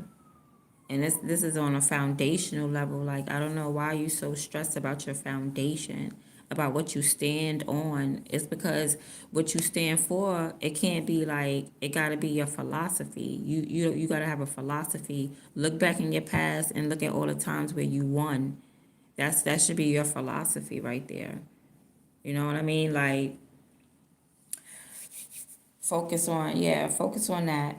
And this is on a foundational level. Like, I don't know why you so stressed about your foundation, about what you stand on. It's because what you stand for, it can't be like, it got to be your philosophy. You got to have a philosophy. Look back in your past and look at all the times where you won. That should be your philosophy right there. You know what I mean? Like, focus on that.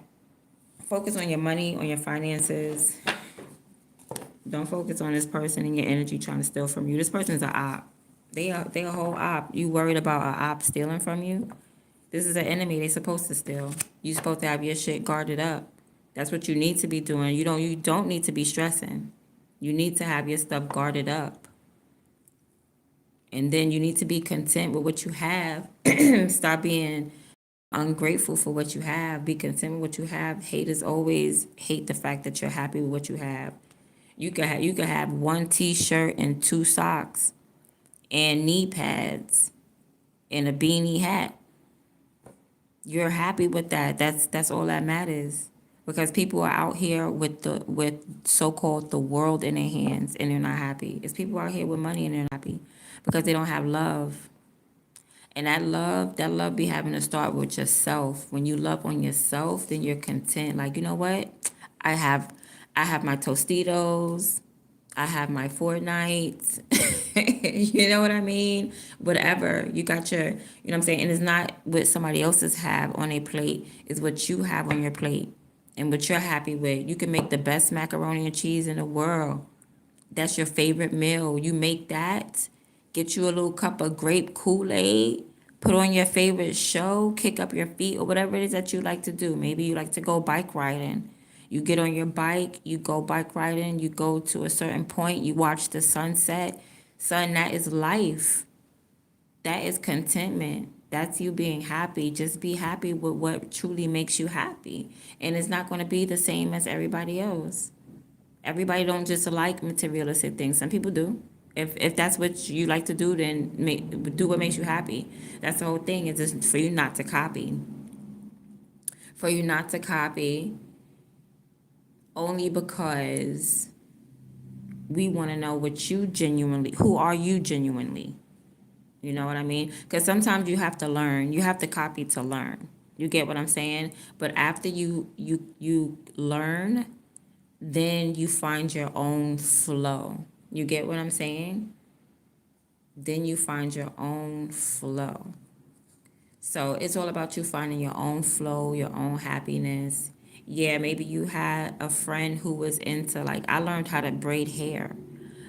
Focus on your money, on your finances. Don't focus on this person and your energy trying to steal from you. This person's a op. They a whole op. You worried about a op stealing from you? This is an enemy. They supposed to steal. You supposed to have your shit guarded up. That's what you need to be doing. You don't need to be stressing. You need to have your stuff guarded up. And then you need to be content with what you have. Stop being ungrateful for what you have. Be content with what you have. Haters always hate the fact that you're happy with what you have. You could have one t-shirt and two socks and knee pads and a beanie hat. You're happy with that. That's all that matters. Because people are out here with so-called the world in their hands and they're not happy. It's people out here with money and they're not happy because they don't have love. And that love be having to start with yourself. When you love on yourself, then you're content. Like, you know what? I have I have my Tostitos. I have my Fortnites. You know what I mean? Whatever. You got your, you know what I'm saying? And it's not what somebody else's have on a plate. It's what you have on your plate and what you're happy with. You can make the best macaroni and cheese in the world. That's your favorite meal. You make that, get you a little cup of grape Kool-Aid, put on your favorite show, kick up your feet, or whatever it is that you like to do. Maybe you like to go bike riding. You get on your bike, you go bike riding, you go to a certain point, you watch the sunset. Son, that is life. That is contentment. That's you being happy. Just be happy with what truly makes you happy. And it's not going to be the same as everybody else. Everybody don't just like materialistic things. Some people do. If that's what you like to do, then do what makes you happy. That's the whole thing. Is just for you not to copy. For you not to copy, only because we want to know what you genuinely. Who are you genuinely? You know what I mean? Because sometimes you have to learn. You have to copy to learn. You get what I'm saying? But after you learn, then you find your own flow. You get what I'm saying? Then you find your own flow. So it's all about you finding your own flow, your own happiness. Yeah, maybe you had a friend who was into, like, I learned how to braid hair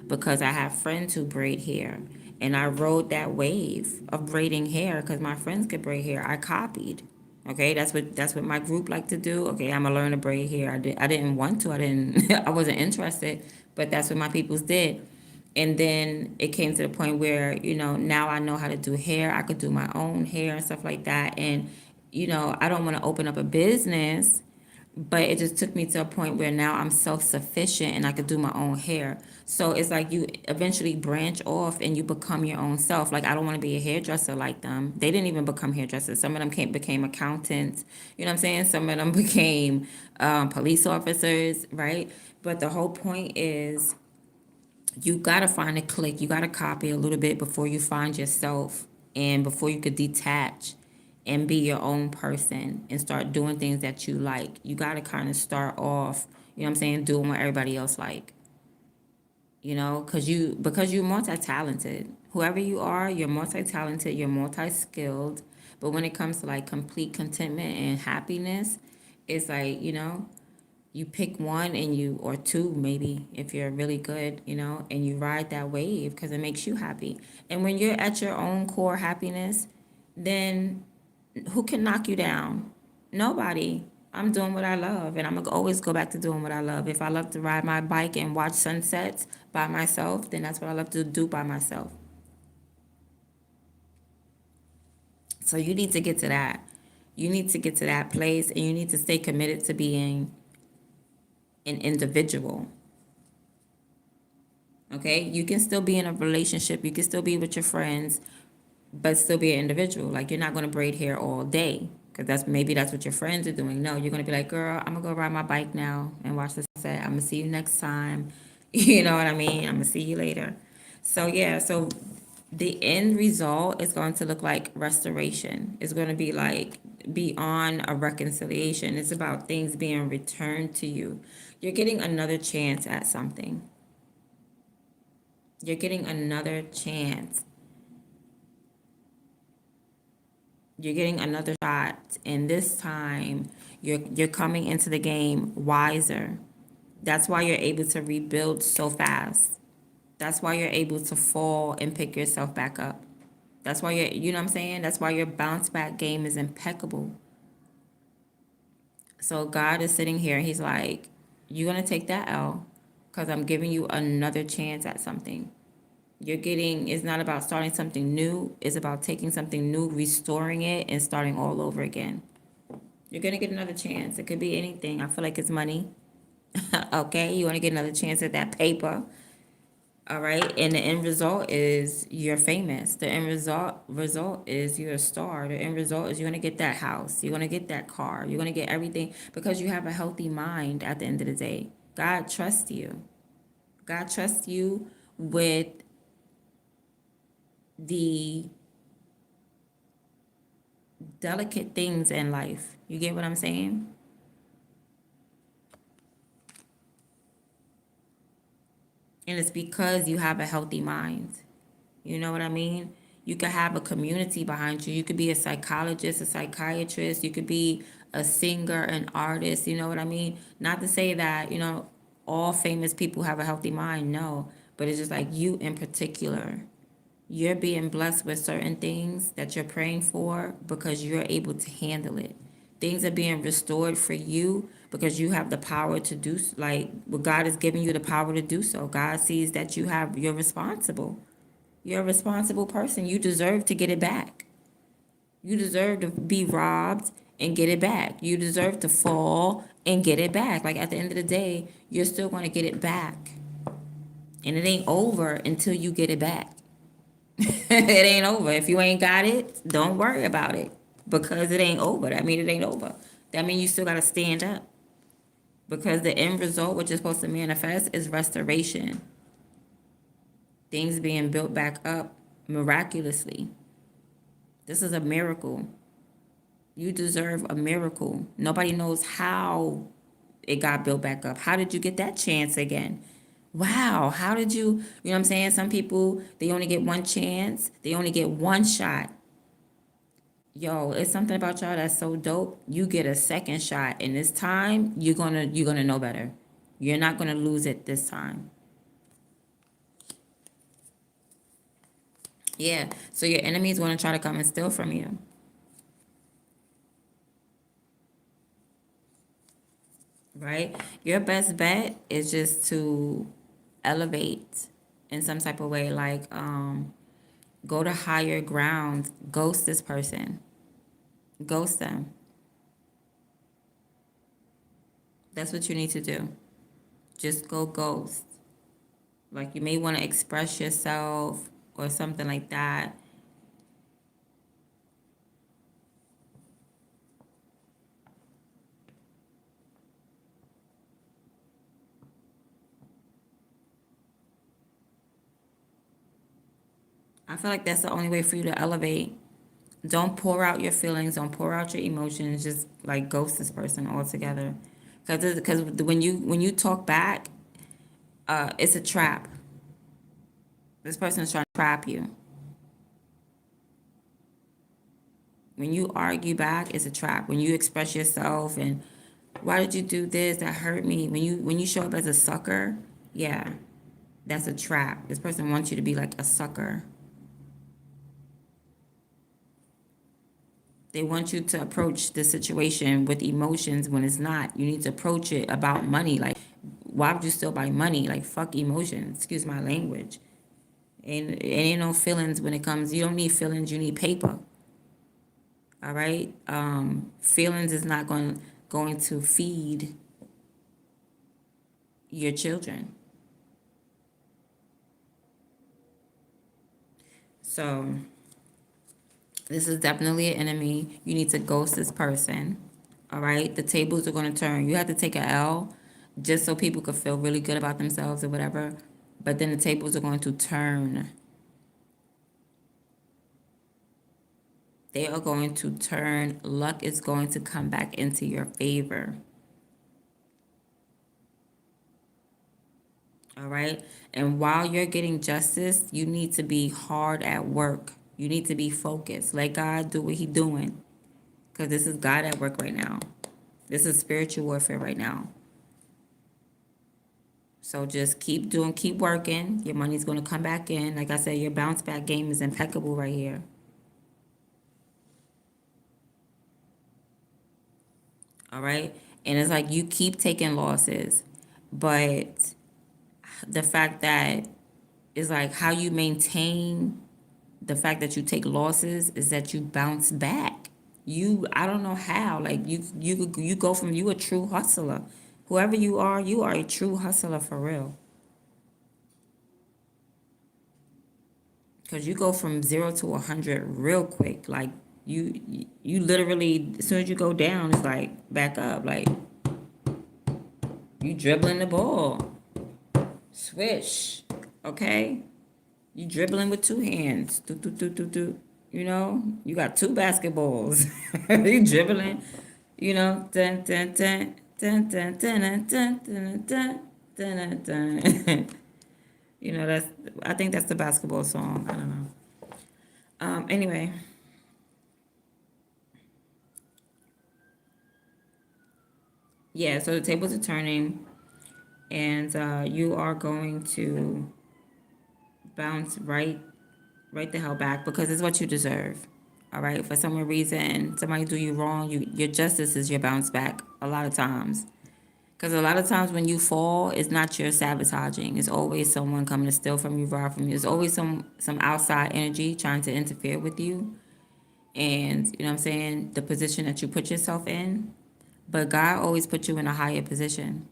because I have friends who braid hair. And I rode that wave of braiding hair because my friends could braid hair. I copied. Okay, that's what my group like to do. Okay, I'm gonna learn to braid hair. I didn't want to. I didn't. I wasn't interested, but that's what my peoples did. And then it came to the point where, now I know how to do hair. I could do my own hair and stuff like that. And, I don't want to open up a business, but it just took me to a point where now I'm self-sufficient and I could do my own hair. So it's like you eventually branch off and you become your own self. Like, I don't want to be a hairdresser like them. They didn't even become hairdressers. Some of them became accountants. You know what I'm saying? Some of them became police officers, right? But the whole point is you got to find a click. You got to copy a little bit before you find yourself and before you could detach and be your own person and start doing things that you like. You got to kind of start off, you know what I'm saying, doing what everybody else like. Because you're multi-talented. Whoever you are, you're multi-talented, you're multi-skilled. But when it comes to like complete contentment and happiness, it's like, you pick one or two maybe if you're really good, and you ride that wave because it makes you happy. And when you're at your own core happiness, then who can knock you down? Nobody. I'm doing what I love, and I'm gonna always go back to doing what I love. If I love to ride my bike and watch sunsets by myself, then that's what I love to do by myself. So you need to get to that. You need to get to that place, and you need to stay committed to being an individual. Okay? You can still be in a relationship, you can still be with your friends, but still be an individual. Like, you're not going to braid hair all day because that's what your friends are doing. No, you're going to be like, girl, I'm going to go ride my bike now and watch the sunset. I'm going to see you next time. You know what I mean? I'm going to see you later. So, yeah, so the end result is going to look like restoration. It's going to be like beyond a reconciliation. It's about things being returned to you. You're getting another chance at something. You're getting another chance. You're getting another shot, and this time you're coming into the game wiser. That's why you're able to rebuild so fast. That's why you're able to fall and pick yourself back up. That's why you know what I'm saying? That's why your bounce back game is impeccable. So God is sitting here, he's like, you're going to take that L because I'm giving you another chance at something. It's not about starting something new. It's about taking something new, restoring it, and starting all over again. You're going to get another chance. It could be anything. I feel like it's money. Okay, you want to get another chance at that paper. All right, and the end result is you're famous. The end result is you're a star. The end result is you're going to get that house. You're going to get that car. You're going to get everything because you have a healthy mind at the end of the day. God trusts you. God trusts you with the delicate things in life. You get what I'm saying? And it's because you have a healthy mind. You know what I mean? You could have a community behind you. You could be a psychologist, a psychiatrist. You could be a singer, an artist. You know what I mean? Not to say that, all famous people have a healthy mind. No. But it's just like you in particular. You're being blessed with certain things that you're praying for because you're able to handle it. Things are being restored for you because you have the power to do, like, what God is giving you the power to do so. God sees that you're responsible. You're a responsible person. You deserve to get it back. You deserve to be robbed and get it back. You deserve to fall and get it back. Like, at the end of the day, you're still going to get it back. And it ain't over until you get it back. It ain't over. If you ain't got it, don't worry about it because it ain't over. That means it ain't over. That means you still got to stand up because the end result, which is supposed to manifest, is restoration. Things being built back up miraculously. This is a miracle. You deserve a miracle. Nobody knows how it got built back up. How did you get that chance again? Wow, how did you know what I'm saying? Some people, they only get one chance, they only get one shot. Yo, it's something about y'all that's so dope. You get a second shot, and this time you're gonna know better. You're not gonna lose it this time. Yeah. So your enemies want to try to come and steal from you. Right? Your best bet is just to elevate in some type of way, like go to higher ground, ghost this person, ghost them. That's what you need to do. Just go ghost. Like, you may want to express yourself or something like that. I feel like that's the only way for you to elevate. Don't pour out your feelings. Don't pour out your emotions. Just like ghost this person altogether. Because when you talk back, it's a trap. This person is trying to trap you. When you argue back, it's a trap. When you express yourself and why did you do this? That hurt me. When you show up as a sucker, yeah, that's a trap. This person wants you to be like a sucker. They want you to approach the situation with emotions when it's not. You need to approach it about money. Like, why would you still buy money? Like, fuck emotions. Excuse my language. And it ain't no feelings when it comes. You don't need feelings. You need paper. All right. Feelings is not going to feed your children. So This is definitely an enemy. You need to ghost this person. All right? The tables are going to turn. You have to take a L just so people could feel really good about themselves or whatever. But then the tables are going to turn. They are going to turn. Luck is going to come back into your favor. All right? And while you're getting justice, you need to be hard at work. You need to be focused. Let God do what He's doing. Because this is God at work right now. This is spiritual warfare right now. So just keep working. Your money's going to come back in. Like I said, your bounce back game is impeccable right here. All right? And it's like you keep taking losses. But the fact that it's like how you maintain the fact that you take losses is that you bounce back. I don't know how. Like you go from you a true hustler. Whoever you are a true hustler for real. Because you go from 0 to 100 real quick. Like you literally, as soon as you go down, it's like back up. Like you dribbling the ball. Swish. Okay? You dribbling with two hands. Do, do, do, do, do. You know? You got two basketballs. You dribbling. You know? Dun, dun, dun, dun, dun, dun, dun, dun, dun, dun, dun, dun. You know, I think that's the basketball song. I don't know. Anyway. Yeah, so the tables are turning, and you are going to bounce right the hell back because it's what you deserve. All right. For some reason, somebody do you wrong. Your justice is your bounce back a lot of times. Because a lot of times when you fall, it's not your sabotaging. It's always someone coming to steal from you, rob from you. There's always some outside energy trying to interfere with you. And you know what I'm saying? The position that you put yourself in. But God always put you in a higher position.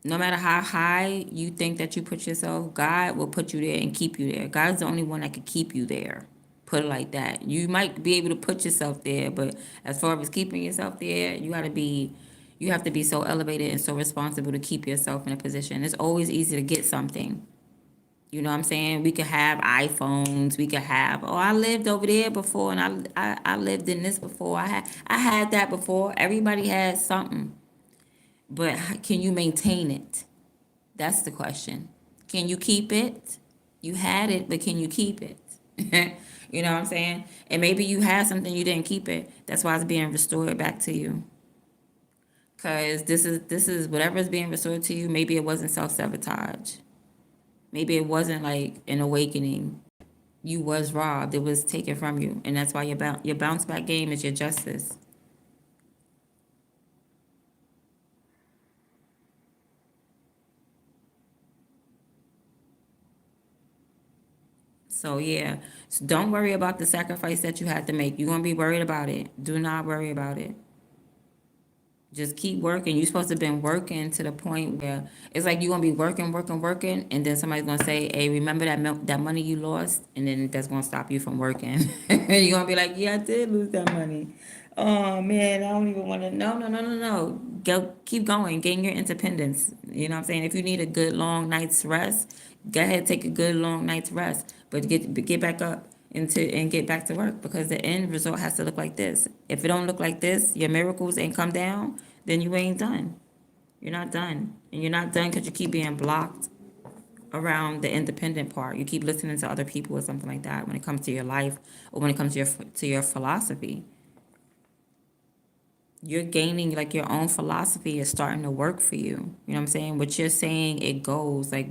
No matter how high you think that you put yourself, God will put you there and keep you there. God's the only one that can keep you there. Put it like that. You might be able to put yourself there, but as far as keeping yourself there, you have to be so elevated and so responsible to keep yourself in a position. It's always easy to get something. You know what I'm saying? We could have iPhones. We could have, oh, I lived over there before, and I lived in this before. I had that before. Everybody has something, but can you maintain it? That's the question. Can you keep it? You had it, but can you keep it? You know what I'm saying? And maybe you had something you didn't keep it. That's why it's being restored back to you. Cause this is whatever is being restored to you. Maybe it wasn't self-sabotage. Maybe it wasn't like an awakening. You was robbed. It was taken from you, and that's why your bounce back game is your justice. So yeah, so don't worry about the sacrifice that you had to make. You're gonna be worried about it. Do not worry about it. Just keep working. You're supposed to have been working to the point where it's like you're gonna be working, working, working, and then somebody's gonna say, "Hey, remember that money you lost?" And then that's gonna stop you from working. You're gonna be like, "Yeah, I did lose that money. Oh man, I don't even want to." No, no, no, no, no. Go, keep going. Gain your independence. You know what I'm saying? If you need a good long night's rest, go ahead, take a good long night's rest, but get back up and get back to work because the end result has to look like this. If it don't look like this, your miracles ain't come down, then you ain't done. You're not done. And you're not done because you keep being blocked around the independent part. You keep listening to other people or something like that when it comes to your life or when it comes to your philosophy. You're gaining like your own philosophy is starting to work for you. You know what I'm saying? What you're saying, it goes like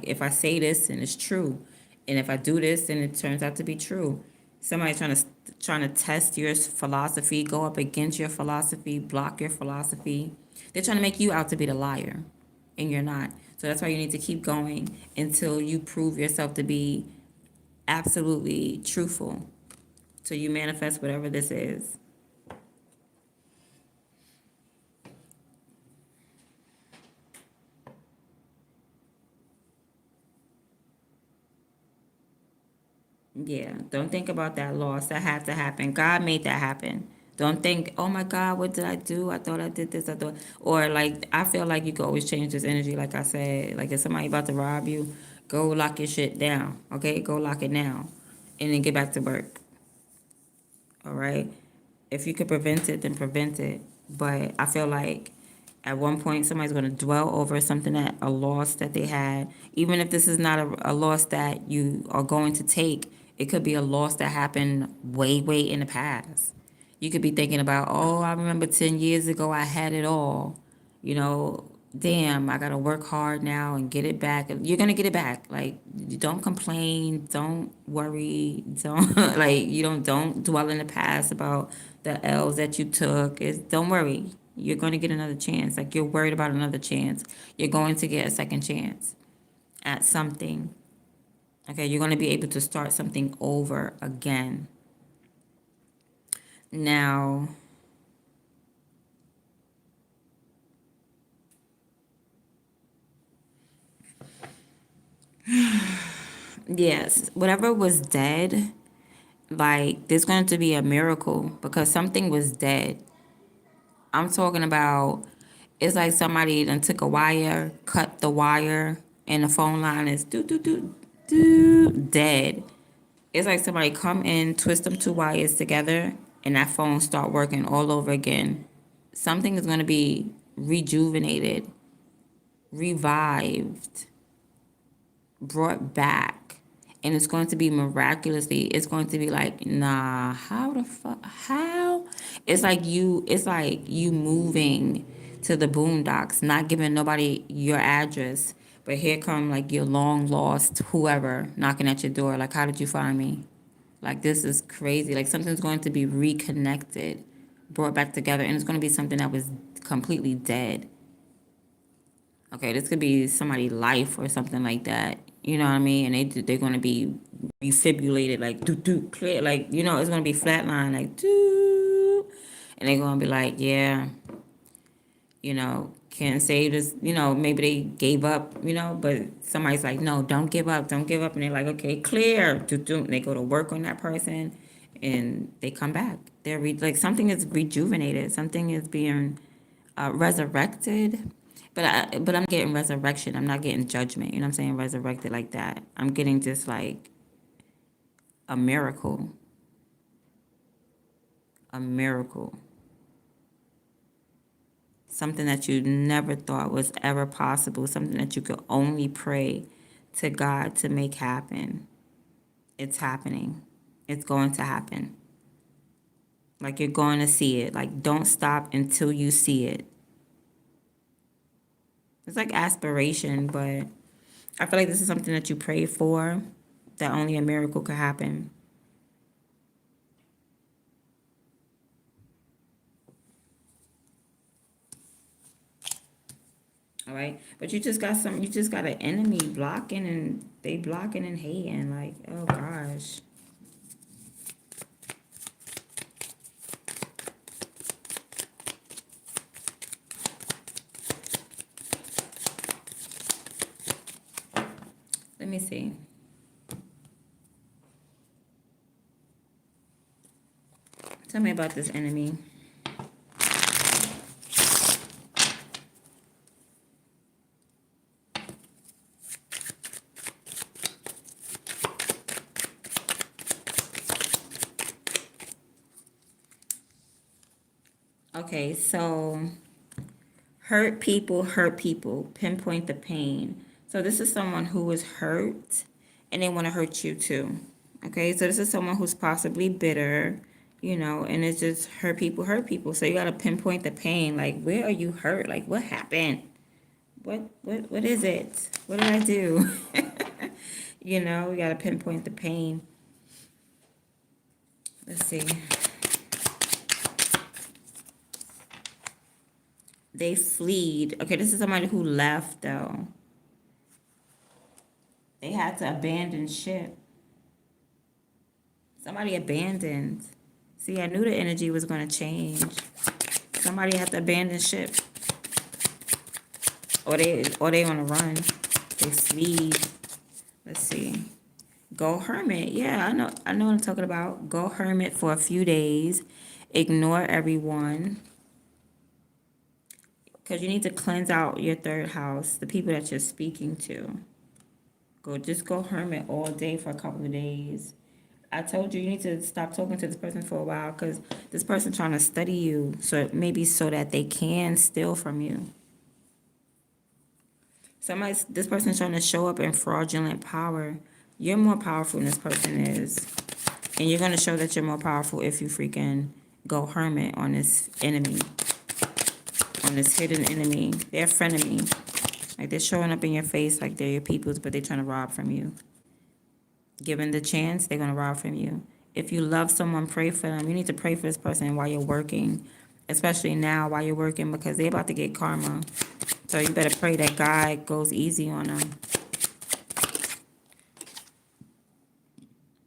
if I say this and it's true, and if I do this and it turns out to be true. Somebody trying to test your philosophy, go up against your philosophy, block your philosophy. They're trying to make you out to be the liar, and you're not. So that's why you need to keep going until you prove yourself to be absolutely truthful. Till you manifest whatever this is. Yeah, don't think about that loss that had to happen. God made that happen. Don't think, oh my God, what did I do? I thought I did this. I thought, or like, I feel like you could always change this energy. Like I said, like if somebody about to rob you, go lock your shit down. Okay, go lock it down, and then get back to work. All right. If you could prevent it, then prevent it. But I feel like at one point somebody's going to dwell over something, that a loss that they had. Even if this is not a loss that you are going to take, it could be a loss that happened way, way in the past. You could be thinking about, oh, I remember 10 years ago I had it all. You know, damn, I got to work hard now and get it back. You're going to get it back. Like, don't complain, don't worry, don't like, don't dwell in the past about the L's that you took. Don't worry. You're going to get another chance. Like, you're worried about another chance. You're going to get a second chance at something. Okay, you're going to be able to start something over again. Now, yes, whatever was dead, like, there's going to be a miracle because something was dead. I'm talking about, it's like somebody done took a wire, cut the wire, and the phone line is dead. It's like somebody come in, twist them two wires together, and that phone start working all over again. Something is going to be rejuvenated, revived, brought back, and it's going to be miraculously. It's going to be like, nah, how the fuck, how? It's like you moving to the boondocks, not giving nobody your address, but here come like your long lost whoever knocking at your door, like, how did you find me? Like, this is crazy. Like, something's going to be reconnected, brought back together, and it's going to be something that was completely dead. Okay, this could be somebody's life or something like that. You know what I mean? And they're gonna be refibrillated, like do clear, like, it's gonna be flatline, like do, and they're gonna be like, yeah, can't save this. Maybe they gave up, but somebody's like, no, don't give up, and they're like, okay, clear, do, and they go to work on that person, and they come back. Like, something is rejuvenated, something is being resurrected. But I'm getting resurrection. I'm not getting judgment. You know what I'm saying? Resurrected like that. I'm getting just like a miracle. A miracle. Something that you never thought was ever possible. Something that you could only pray to God to make happen. It's happening. It's going to happen. Like, you're going to see it. Like, don't stop until you see it. It's like aspiration, but I feel like this is something that you pray for, that only a miracle could happen. All right. But you just got an enemy blocking, and they blocking and hating. Like, oh gosh. Let me see. Tell me about this enemy. Okay, so hurt people, pinpoint the pain. So this is someone who is hurt and they want to hurt you too. Okay, so this is someone who's possibly bitter, and it's just hurt people, hurt people. So you got to pinpoint the pain. Like, where are you hurt? Like, what happened? What is it? What did I do? You got to pinpoint the pain. Let's see. They fled. Okay, this is somebody who left, though. They had to abandon ship. Somebody abandoned. See, I knew the energy was going to change. Somebody had to abandon ship. Or they on a run. They fled. Let's see. Go hermit. Yeah, I know what I'm talking about. Go hermit for a few days. Ignore everyone. Because you need to cleanse out your third house, the people that you're speaking to. Just go hermit all day for a couple of days. I told you need to stop talking to this person for a while because this person trying to study you, so maybe so that they can steal from you. This person's trying to show up in fraudulent power. You're more powerful than this person is. And you're going to show that you're more powerful if you freaking go hermit on this enemy. On this hidden enemy. They're a frenemy. Like they're showing up in your face like they're your peoples, but they're trying to rob from you. Given the chance, they're going to rob from you. If you love someone, pray for them. You need to pray for this person while you're working. Especially now while you're working because they're about to get karma. So you better pray that God goes easy on them.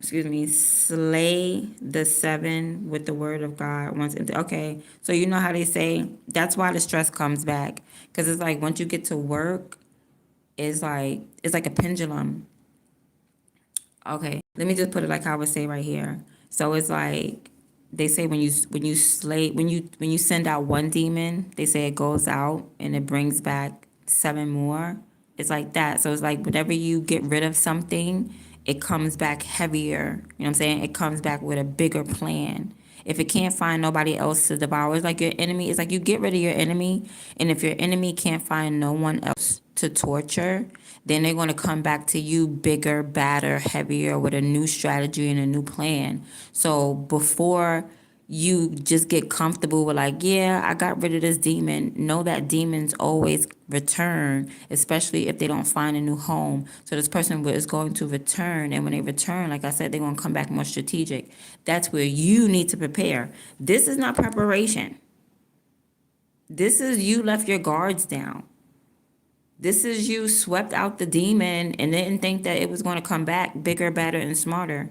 Excuse me, slay the seven with the word of God. Okay, so you know how they say, that's why the stress comes back. Because it's like once you get to work, it's like a pendulum. Okay, let me just put it like I would say right here. So it's like they say when you send out one demon, they say it goes out and it brings back seven more. It's like that. So it's like whenever you get rid of something, it comes back heavier. You know what I'm saying? It comes back with a bigger plan. If it can't find nobody else to devour, it's like your enemy. It's like you get rid of your enemy, and if your enemy can't find no one else to torture, then they're going to come back to you bigger, badder, heavier with a new strategy and a new plan. So before you just get comfortable with like, yeah, I got rid of this demon. Know that demons always return, especially if they don't find a new home. So this person is going to return. And when they return, like I said, they're going to come back more strategic. That's where you need to prepare. This is not preparation. This is you left your guards down. This is you swept out the demon and didn't think that it was going to come back bigger, better, and smarter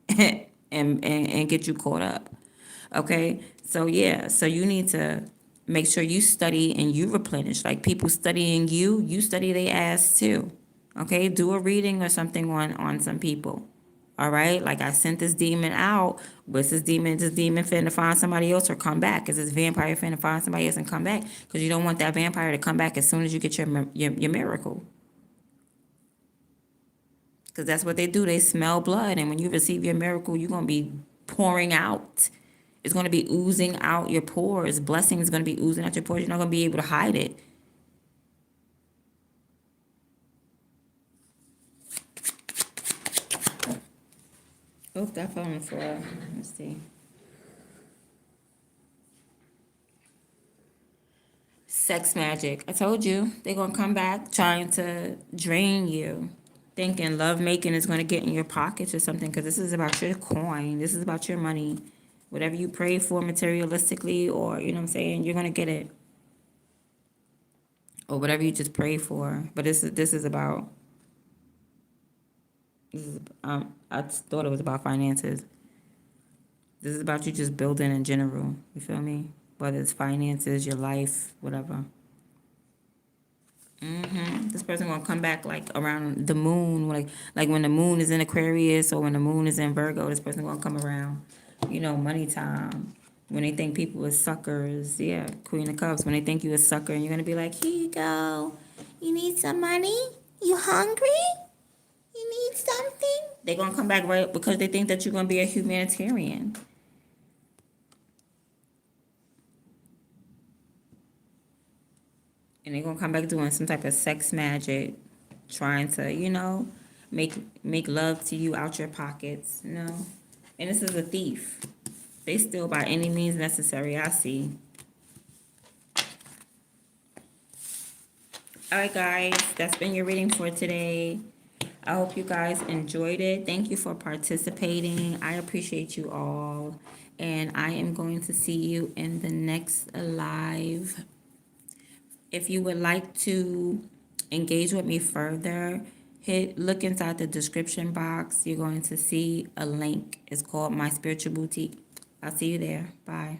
and get you caught up. Okay, so yeah, so you need to make sure you study and you replenish. Like people studying you, you study their ass too. Okay, do a reading or something on some people. All right, like I sent this demon out. Was this demon finna find somebody else or come back? Is this vampire finna find somebody else and come back? Because you don't want that vampire to come back as soon as you get your miracle. Because that's what they do. They smell blood, and when you receive your miracle, you're gonna be pouring out. It's going to be oozing out your pores. Blessing is going to be oozing out your pores. You're not going to be able to hide it. Oh, that fell on the floor. Let's see. Sex magic. I told you. They're going to come back trying to drain you. Thinking love making is going to get in your pockets or something. Because this is about your coin. This is about your money. Whatever you pray for materialistically or, you know what I'm saying, you're going to get it. Or whatever you just pray for. But this is about... I thought it was about finances. This is about you just building in general. You feel me? Whether it's finances, your life, whatever. This person gonna come back like around the moon, like when the moon is in Aquarius or when the moon is in Virgo. This person gonna come around. You know, money time. When they think people are suckers, yeah, Queen of Cups. When they think you a sucker, and you're gonna be like, here you go. You need some money? You hungry? You need something? They're gonna come back right because they think that you're gonna be a humanitarian. And they're gonna come back doing some type of sex magic, trying to, make love to you out your pockets, And this is a thief. They steal by any means necessary, I see. All right, guys, that's been your reading for today. I hope you guys enjoyed it. Thank you for participating. I appreciate you all. And I am going to see you in the next live. If you would like to engage with me further, look inside the description box. You're going to see a link. It's called My Spiritual Boutique. I'll see you there. Bye.